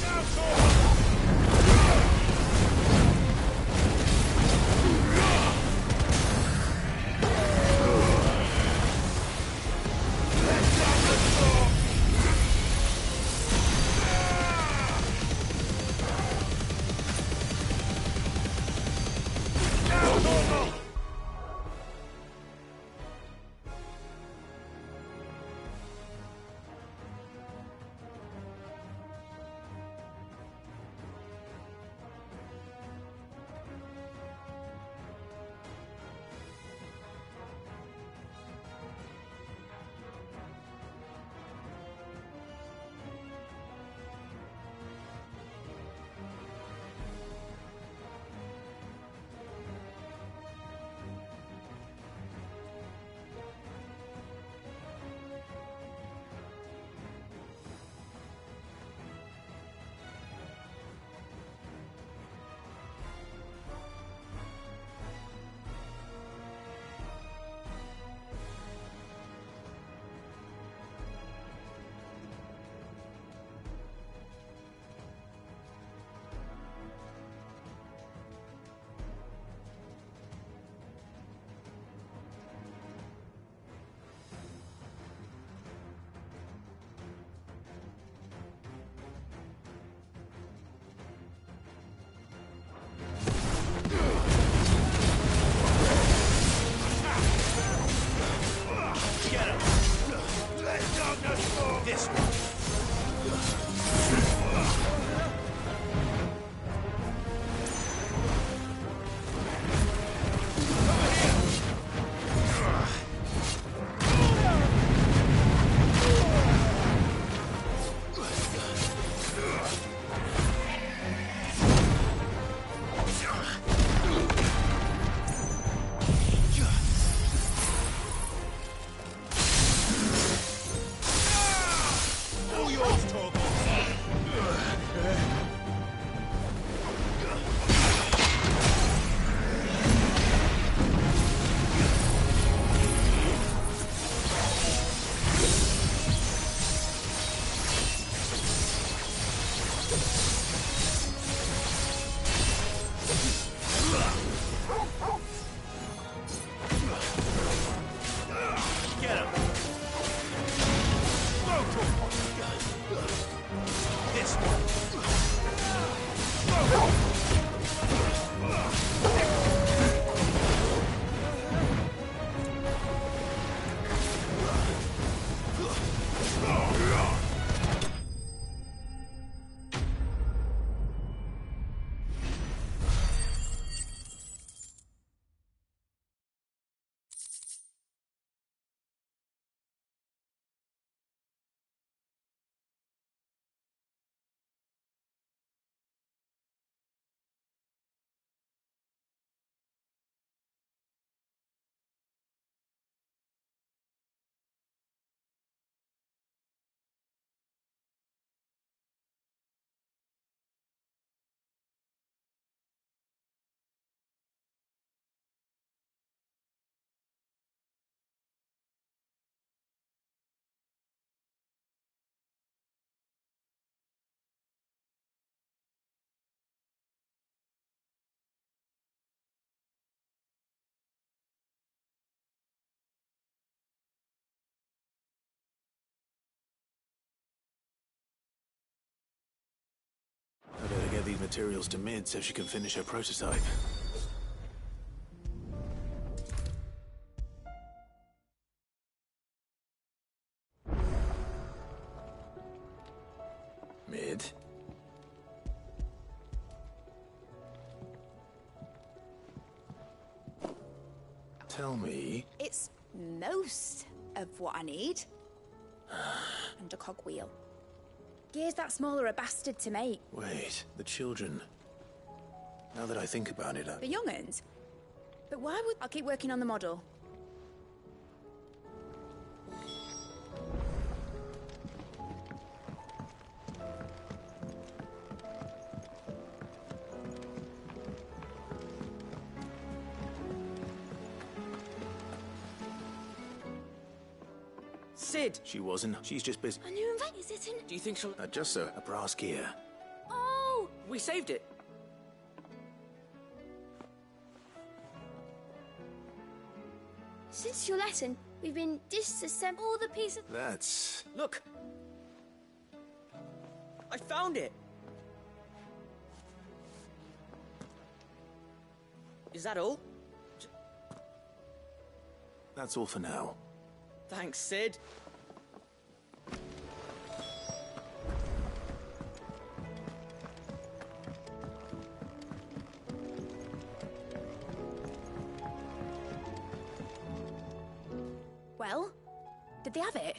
Now, This one. I better get these materials to Mid so she can finish her prototype. Mid? Tell me... It's most of what I need. And a cogwheel. Gear's that small are a bastard to make. Wait, the children. Now that I think about it, The young'uns? But why would... I'll keep working on the model. Sid! She wasn't. She's just busy. A new invent, is it in... Do you think she'll... Just so. A brass gear. Oh! We saved it. Since your lesson, we've been disassembling all the pieces. That's... Look! I found it! Is that all? That's all for now. Thanks, Sid. Well, did they have it?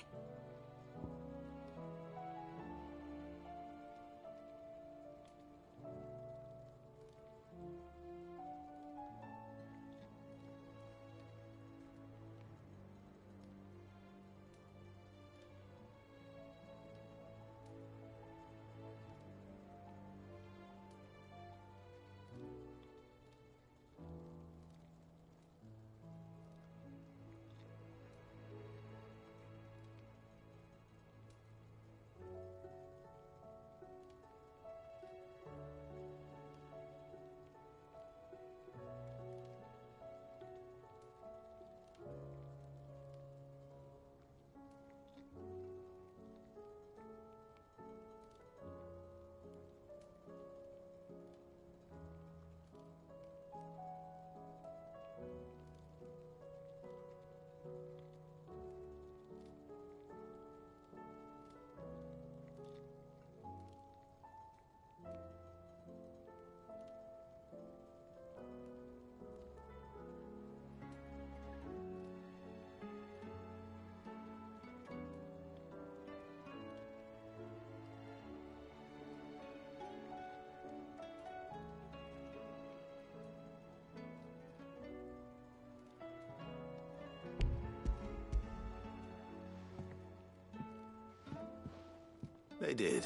They did.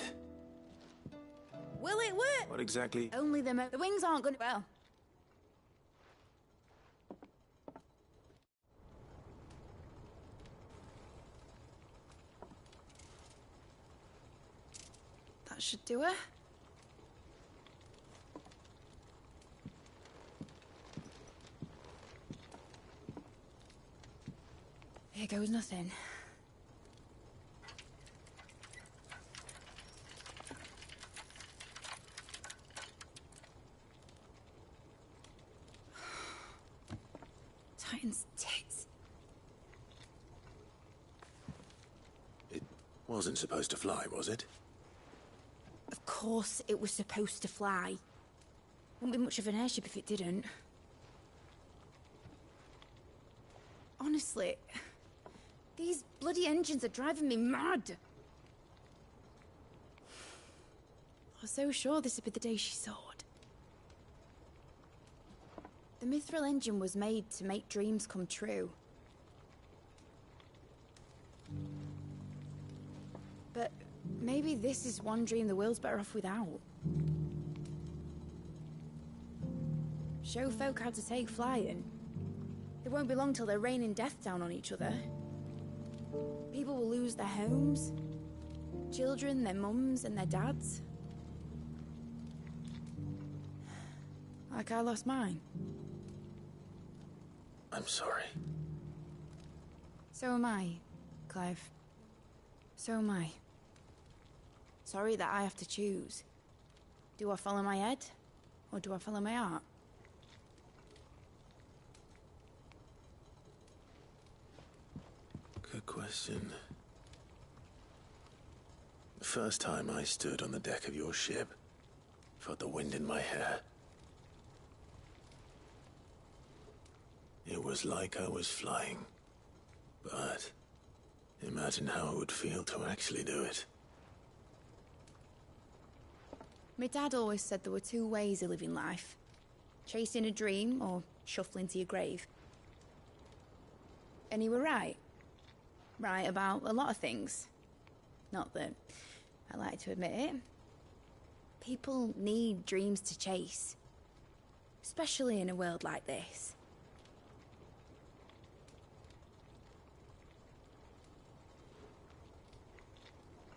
Will it work? What exactly? Only the wings aren't gonna... Well... That should do her. Here goes nothing. Titan's tits. It wasn't supposed to fly, was it? Of course it was supposed to fly. Wouldn't be much of an airship if it didn't. Honestly, these bloody engines are driving me mad. I was so sure this would be the day she soared. The Mithril engine was made to make dreams come true. But maybe this is one dream the world's better off without. Show folk how to take flying. It won't be long till they're raining death down on each other. People will lose their homes. Children, their mums and their dads. Like I lost mine. I'm sorry. So am I, Clive. So am I. Sorry that I have to choose. Do I follow my head, or do I follow my heart? Good question. The first time I stood on the deck of your ship, felt the wind in my hair. It was like I was flying. But imagine how it would feel to actually do it. My dad always said there were two ways of living life. Chasing a dream or shuffling to your grave. And he were right. Right about a lot of things. Not that I like to admit it. People need dreams to chase. Especially in a world like this.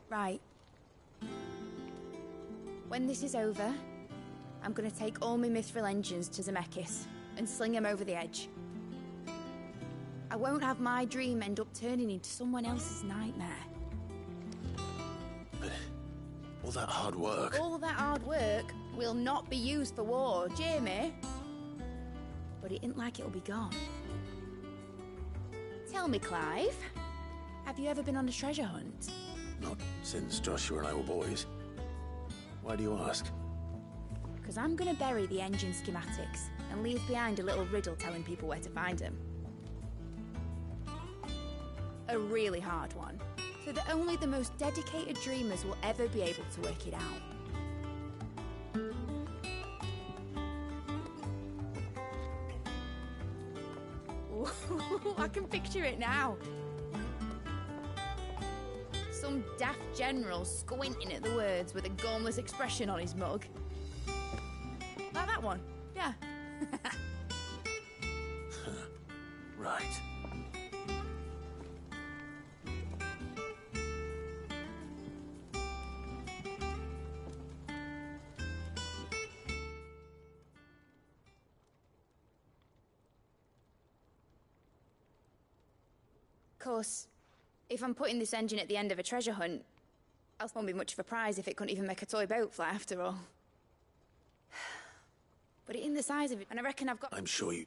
Right. When this is over, I'm gonna take all my Mithril engines to Zemeckis and sling them over the edge. I won't have my dream end up turning into someone else's nightmare. But all that hard work... All that hard work will not be used for war, Jamie. But it isn't like it'll be gone. Tell me, Clive, have you ever been on a treasure hunt? Not since Joshua and I were boys. Why do you ask? Because I'm gonna bury the engine schematics and leave behind a little riddle telling people where to find them. A really hard one, so that only the most dedicated dreamers will ever be able to work it out. Ooh, I can picture it now. Some daft general squinting at the words with a gormless expression on his mug. Like that one, yeah. Right. Of course, if I'm putting this engine at the end of a treasure hunt, else won't be much of a prize if it couldn't even make a toy boat fly after all. But it in the size of it, and I reckon I've got... I'm sure you...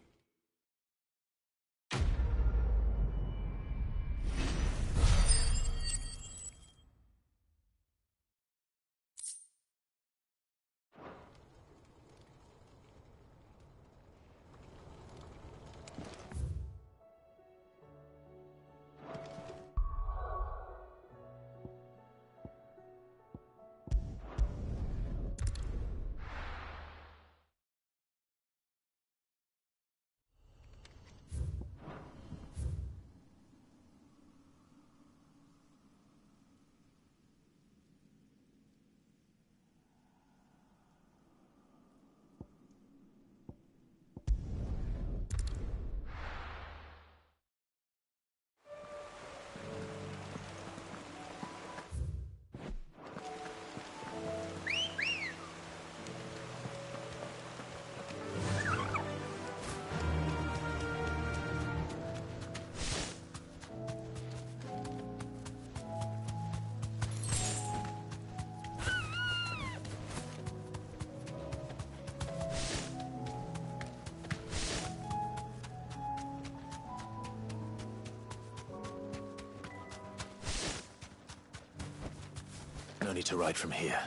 journey to ride from here.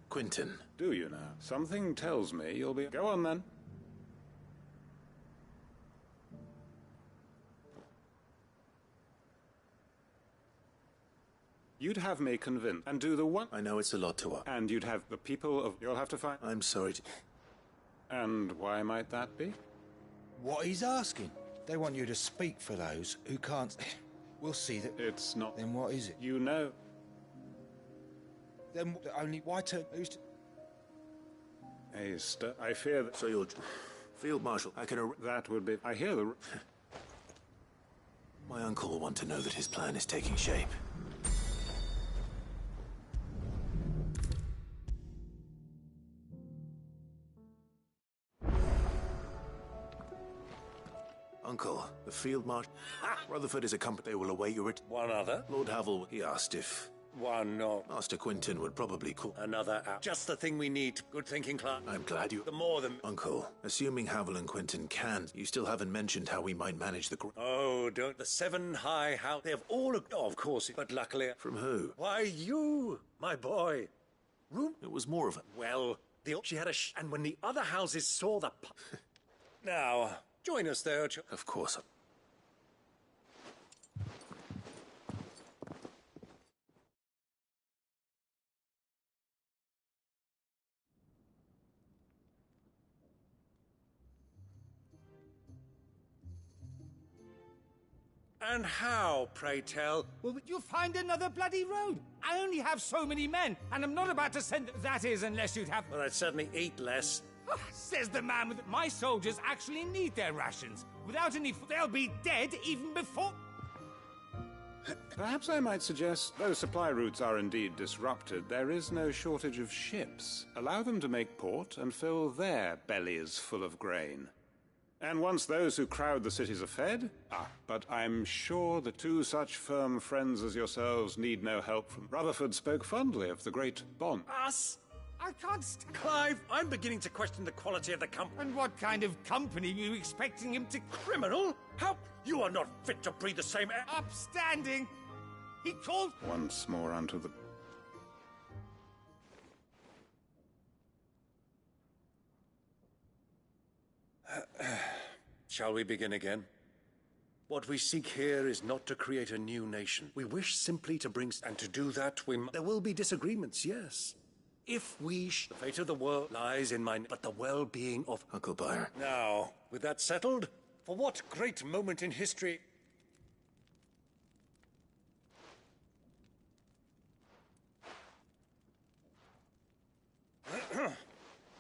Quentin. Do you now? Something tells me you'll be... Go on, then. You'd have me convinced and do the one... I know it's a lot to... And you'd have the people of... You'll have to find... I'm sorry to... And why might that be? What he's asking. They want you to speak for those who can't... We'll see that... It's not... Then what is it? You know... Then only... Why turn... Who's... I fear that... So you're... Field Marshal, I can... That would be... I hear the... My uncle will want to know that his plan is taking shape. Uncle, the Field Marshal... Rutherford is a company. They will await your... One other? Lord Havel, he asked if... One no. Master Quentin would probably call... Another hour. Just the thing we need. Good thinking, Clark. I'm glad you... The more than... Uncle, assuming Havel and Quentin can, you still haven't mentioned how we might manage the... Oh, don't... The 7 high house... They have all... Oh, of course, but luckily... From who? Why, you, my boy. Room? It was more of a... Well, she had a and when the other houses saw the... Now, join us there. Of course. And how, pray tell? Well, you'll find another bloody road. I only have so many men, and I'm not about to send... That is, unless you'd have... Well, I'd certainly eat less. Says the man with... My soldiers actually need their rations. Without any... They'll be dead even before... Perhaps I might suggest, though supply routes are indeed disrupted, there is no shortage of ships. Allow them to make port and fill their bellies full of grain. And once those who crowd the cities are fed... but I'm sure the 2 such firm friends as yourselves need no help from... Rutherford spoke fondly of the great bond. Us? I can't Clive, I'm beginning to question the quality of the company. And what kind of company were you expecting him to... Criminal? How? You are not fit to breathe the same air... Upstanding! He called... Once more unto the... Shall we begin again? What we seek here is not to create a new nation. We wish simply to bring... And to do that, there will be disagreements, yes. If we... The fate of the world lies in my... But the well-being of... Uncle Byron. Now, with that settled, for what great moment in history...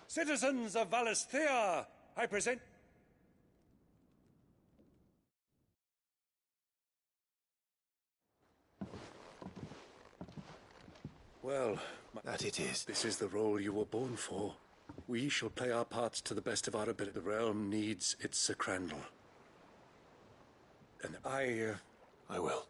Citizens of Valisthea, I present... Well, that it is. This is the role you were born for. We shall play our parts to the best of our ability. The realm needs its Sir Crandall. And I will.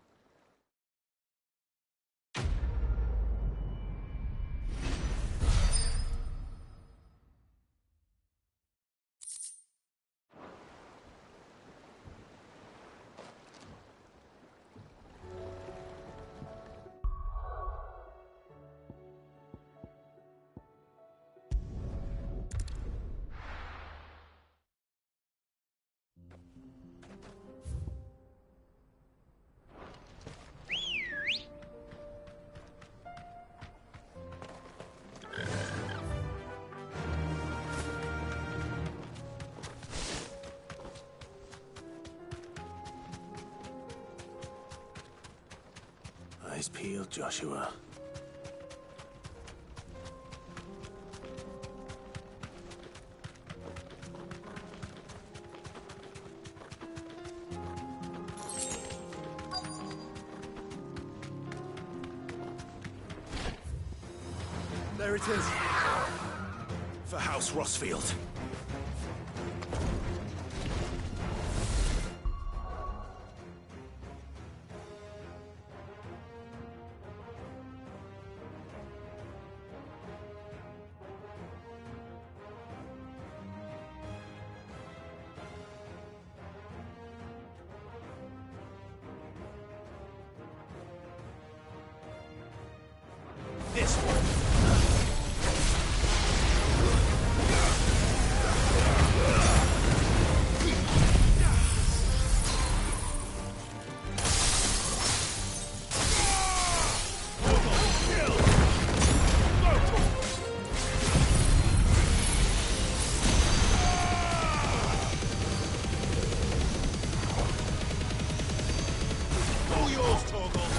Eyes peeled, Joshua. There it is. For House Rossfield. yours, Torgal.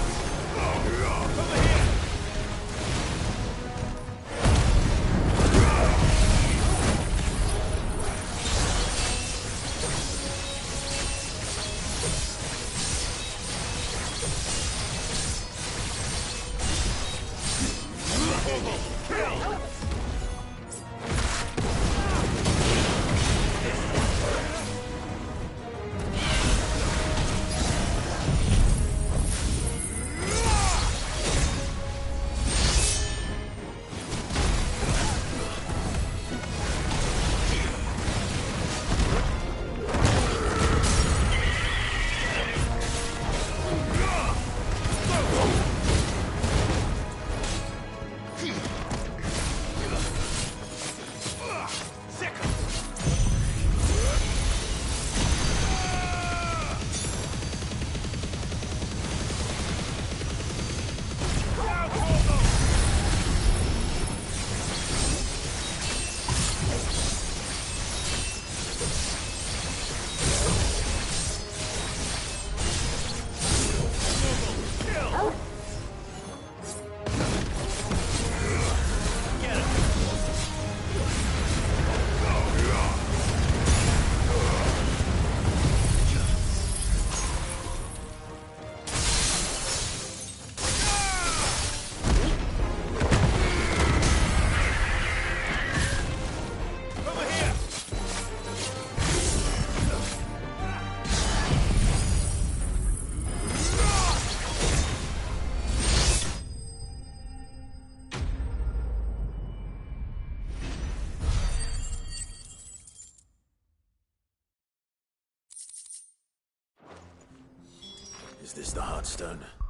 Over here. Is this the Heartstone?